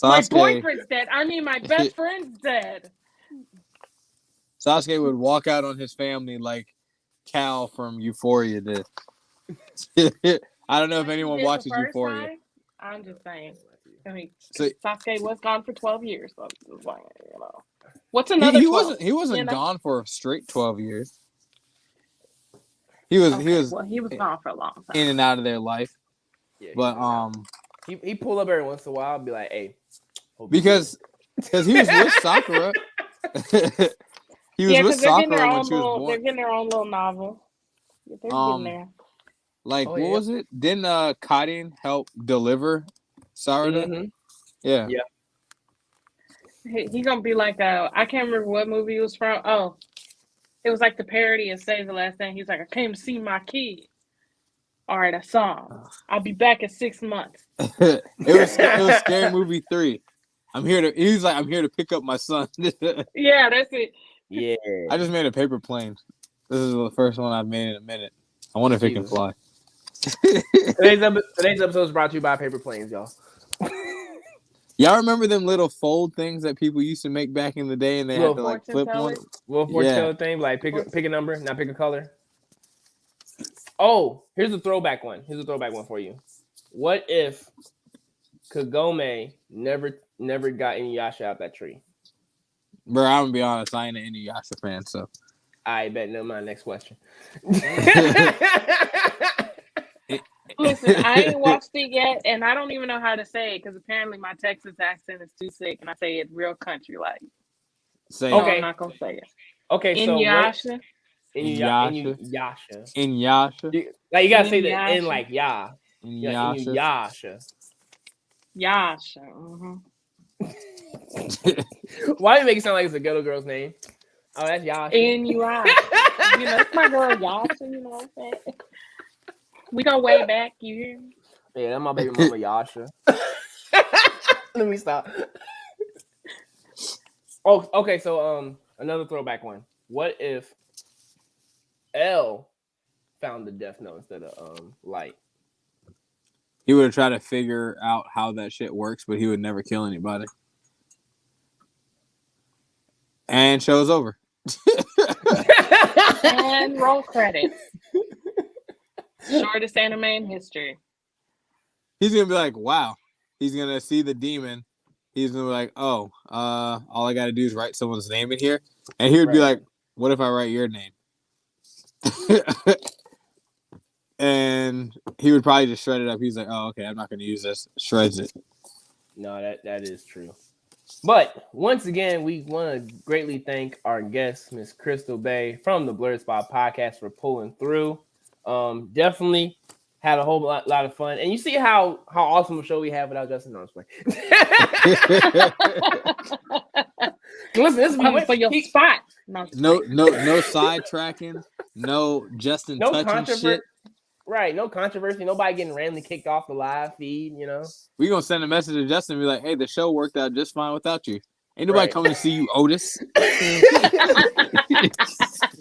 My boyfriend's dead. I mean, my best friend's dead. Sasuke would walk out on his family like Cal from Euphoria did. I don't know if anyone watches Euphoria. Time, I'm just saying. I mean, Sasuke was gone for 12 years. So it's like, what's another? He wasn't gone for a straight 12 years. He was gone for a long time. In and out of their life. Yeah, but he pulled up every once in a while and be like, hey, because he was with Sakura. He was with Sakura when she was born. They're getting their own little novel. They're getting there. Like, what was it? Didn't Kaiden help deliver Sarada? Mm-hmm. Yeah. He gonna be like I can't remember what movie it was from. Oh, it was like the parody of Save the Last Thing. He's like, I came to see my kid. All right, I saw him. I'll be back in 6 months. it was Scary Movie 3. He's like, I'm here to pick up my son. Yeah, that's it. Yeah. I just made a paper plane. This is the first one I've made in a minute. I wonder if it can fly. Today's episode is brought to you by Paper Planes, y'all. Y'all remember them little fold things that people used to make back in the day, and they had to like flip one? Little fortune teller thing, like pick a number, not pick a color. Oh, here's a throwback one. For you. What if Kagome never got Inuyasha out that tree? Bro, I'm gonna be honest. I ain't an Inuyasha fan, so. I bet. No, my next question. Listen, I ain't watched it yet, and I don't even know how to say it because apparently my Texas accent is too sick, and I say it real country like. Say No, Okay. I'm not gonna say it. Okay, so what? Inuyasha. Inuyasha. Inuyasha. Like you gotta say the Inuyasha. N like ya. Yeah, Inuyasha. Inuyasha. Yasha. Why do you make it sound like it's a ghetto girl's name? Oh, that's Yasha. Inuyasha. You know, it's my girl Yasha. You know what I'm saying? We go way back. You hear me? Yeah, that's my baby mama Yasha. Let me stop. Oh, okay. So another throwback one. What if L found the Death Note instead of Light? He would have tried to figure out how that shit works, but he would never kill anybody. And show's over. And roll credits. Shortest anime in history. He's gonna be like, wow. He's gonna see the demon. He's gonna be like, oh, all I gotta do is write someone's name in here. And he would be like, what if I write your name? And he would probably just shred it up. He's like, oh, okay, I'm not gonna use this. Shreds it. No, that is true. But once again, we want to greatly thank our guest, Miss CrystalBae from the Blerdspot Podcast, for pulling through. Definitely had a whole lot of fun, and you see how awesome a show we have without Justin. No, I'm just Listen, this is for your spot. No sidetracking. No Justin touching shit. Right, no controversy. Nobody getting randomly kicked off the live feed. You know, we gonna send a message to Justin and be like, "Hey, the show worked out just fine without you. Ain't nobody coming to see you, Otis."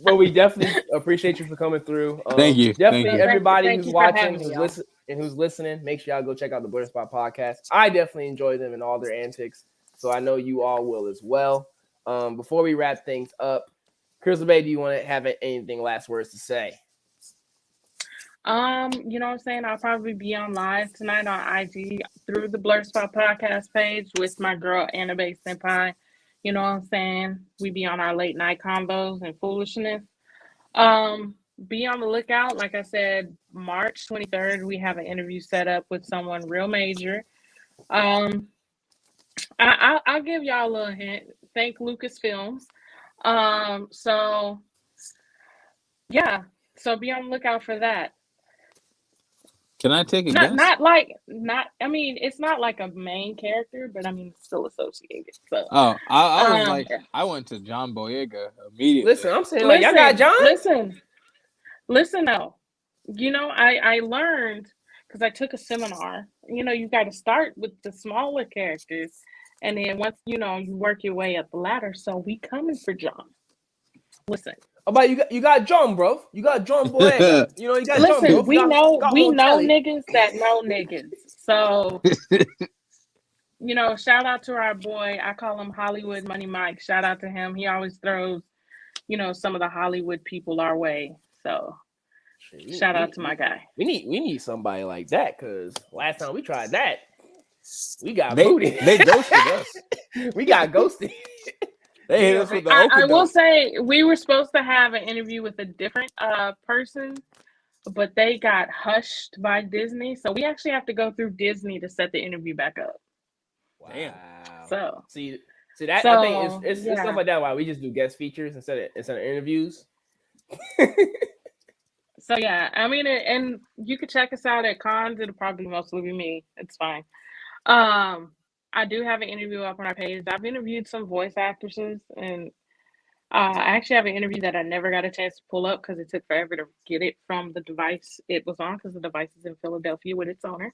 But we definitely appreciate you for coming through. Thank you. Definitely, everybody Thank who's you for watching, having me, who's listening, make sure y'all go check out the Blerdspot Podcast. I definitely enjoy them and all their antics, so I know you all will as well. Before we wrap things up, CrystalBae, do you want to have anything last words to say? You know what I'm saying? I'll probably be on live tonight on IG through the Blerdspot Podcast page with my girl Annabelle Senpai. You know what I'm saying? We be on our late night combos and foolishness. Be on the lookout. Like I said, March 23rd, we have an interview set up with someone real major. I'll give y'all a little hint. Thank Lucasfilms. So yeah. So be on the lookout for that. Can I take a guess? I mean, it's not like a main character, but I mean, it's still associated. So. Oh, I was like, I went to John Boyega immediately. Listen, I'm saying, like, y'all got John? Listen, though. You know, I learned, because I took a seminar, you know, you got to start with the smaller characters, and then once, you know, you work your way up the ladder. So we coming for John. Listen. But you got John, bro. You got John Boyega. You know, you got Listen, John, bro. we know niggas that know niggas. So, you know, shout out to our boy. I call him Hollywood Money Mike. Shout out to him. He always throws, you know, some of the Hollywood people our way. So, shout out to my guy. We need somebody like that, because last time we tried that, we got booted. They ghosted us. We got ghosted. They hit us with the I will say we were supposed to have an interview with a different person, but they got hushed by Disney. So we actually have to go through Disney to set the interview back up. Wow. So see that, I think it's stuff like that. Why we just do guest features instead of interviews. So yeah, I mean, and you could check us out at cons. It'll probably mostly be me. It's fine. I do have an interview up on our page. I've interviewed some voice actresses, and I actually have an interview that I never got a chance to pull up because it took forever to get it from the device it was on, because the device is in Philadelphia with its owner.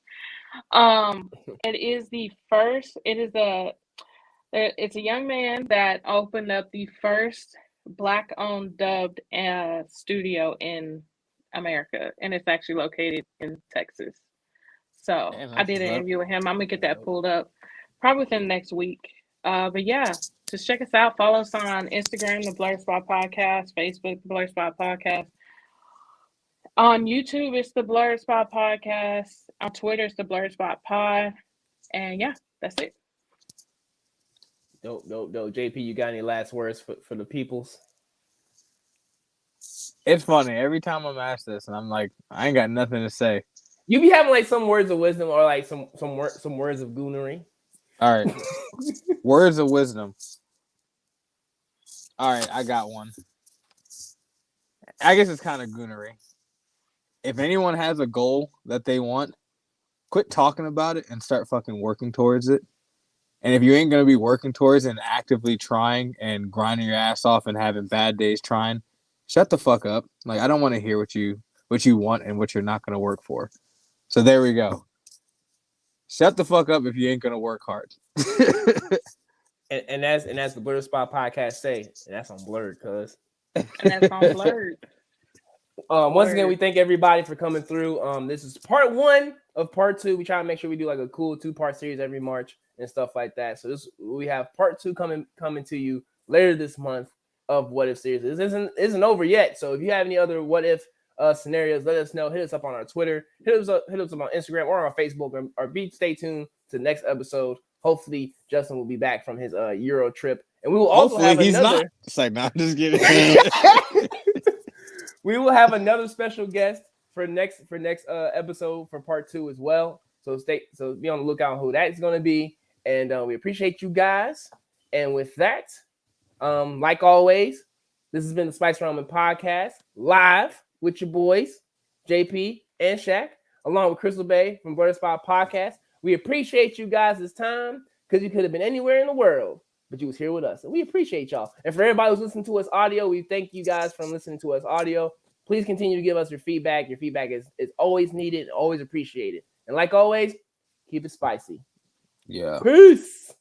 It's a young man that opened up the first Black-owned dubbed studio in America, and it's actually located in Texas. So I did an interview with him. I'm gonna get that pulled up probably within the next week. But yeah, just check us out. Follow us on Instagram, the Blerdspot Podcast, Facebook, the Blerdspot Podcast. On YouTube, it's the Blerdspot Podcast. On Twitter, it's the Blerdspot Pod. And yeah, that's it. Dope. JP, you got any last words for the peoples? It's funny every time I'm asked this, and I'm like, I ain't got nothing to say. You be having like some words of wisdom or like some words of goonery. All right, words of wisdom. All right, I got one. I guess it's kind of goonery. If anyone has a goal that they want, quit talking about it and start fucking working towards it. And if you ain't gonna be working towards it and actively trying and grinding your ass off and having bad days trying, shut the fuck up. Like, I don't want to hear what you want and what you're not gonna work for. So there we go. Shut the fuck up if you ain't gonna work hard. and that's the Blerdspot Podcast say, and that's on Blerd, cuz. And that's on Blerd. Once again, we thank everybody for coming through. This is part 1 of part 2. We try to make sure we do like a cool 2-part series every March and stuff like that. So we have part 2 coming to you later this month of What If series. This isn't over yet. So if you have any other What If scenarios, let us know. Hit us up on our Twitter. Hit us up on Instagram or on Facebook. Or stay tuned to the next episode. Hopefully, Justin will be back from his Euro trip, and we will also have another. Not. It's like, no, I'm just kidding. We will have another special guest for next episode for part 2 as well. So be on the lookout on who that's going to be, and we appreciate you guys. And with that, like always, this has been the Spice Ramen Podcast live with your boys JP and Shaq, along with CrystalBae from Blerdspot Podcast. We appreciate you guys' time because you could have been anywhere in the world, but you was here with us, and we appreciate y'all. And for everybody who's listening to us audio, we thank you guys for listening to us audio. Please continue to give us your feedback. Your feedback is always needed, always appreciated. And like always, keep it spicy. Yeah. Peace.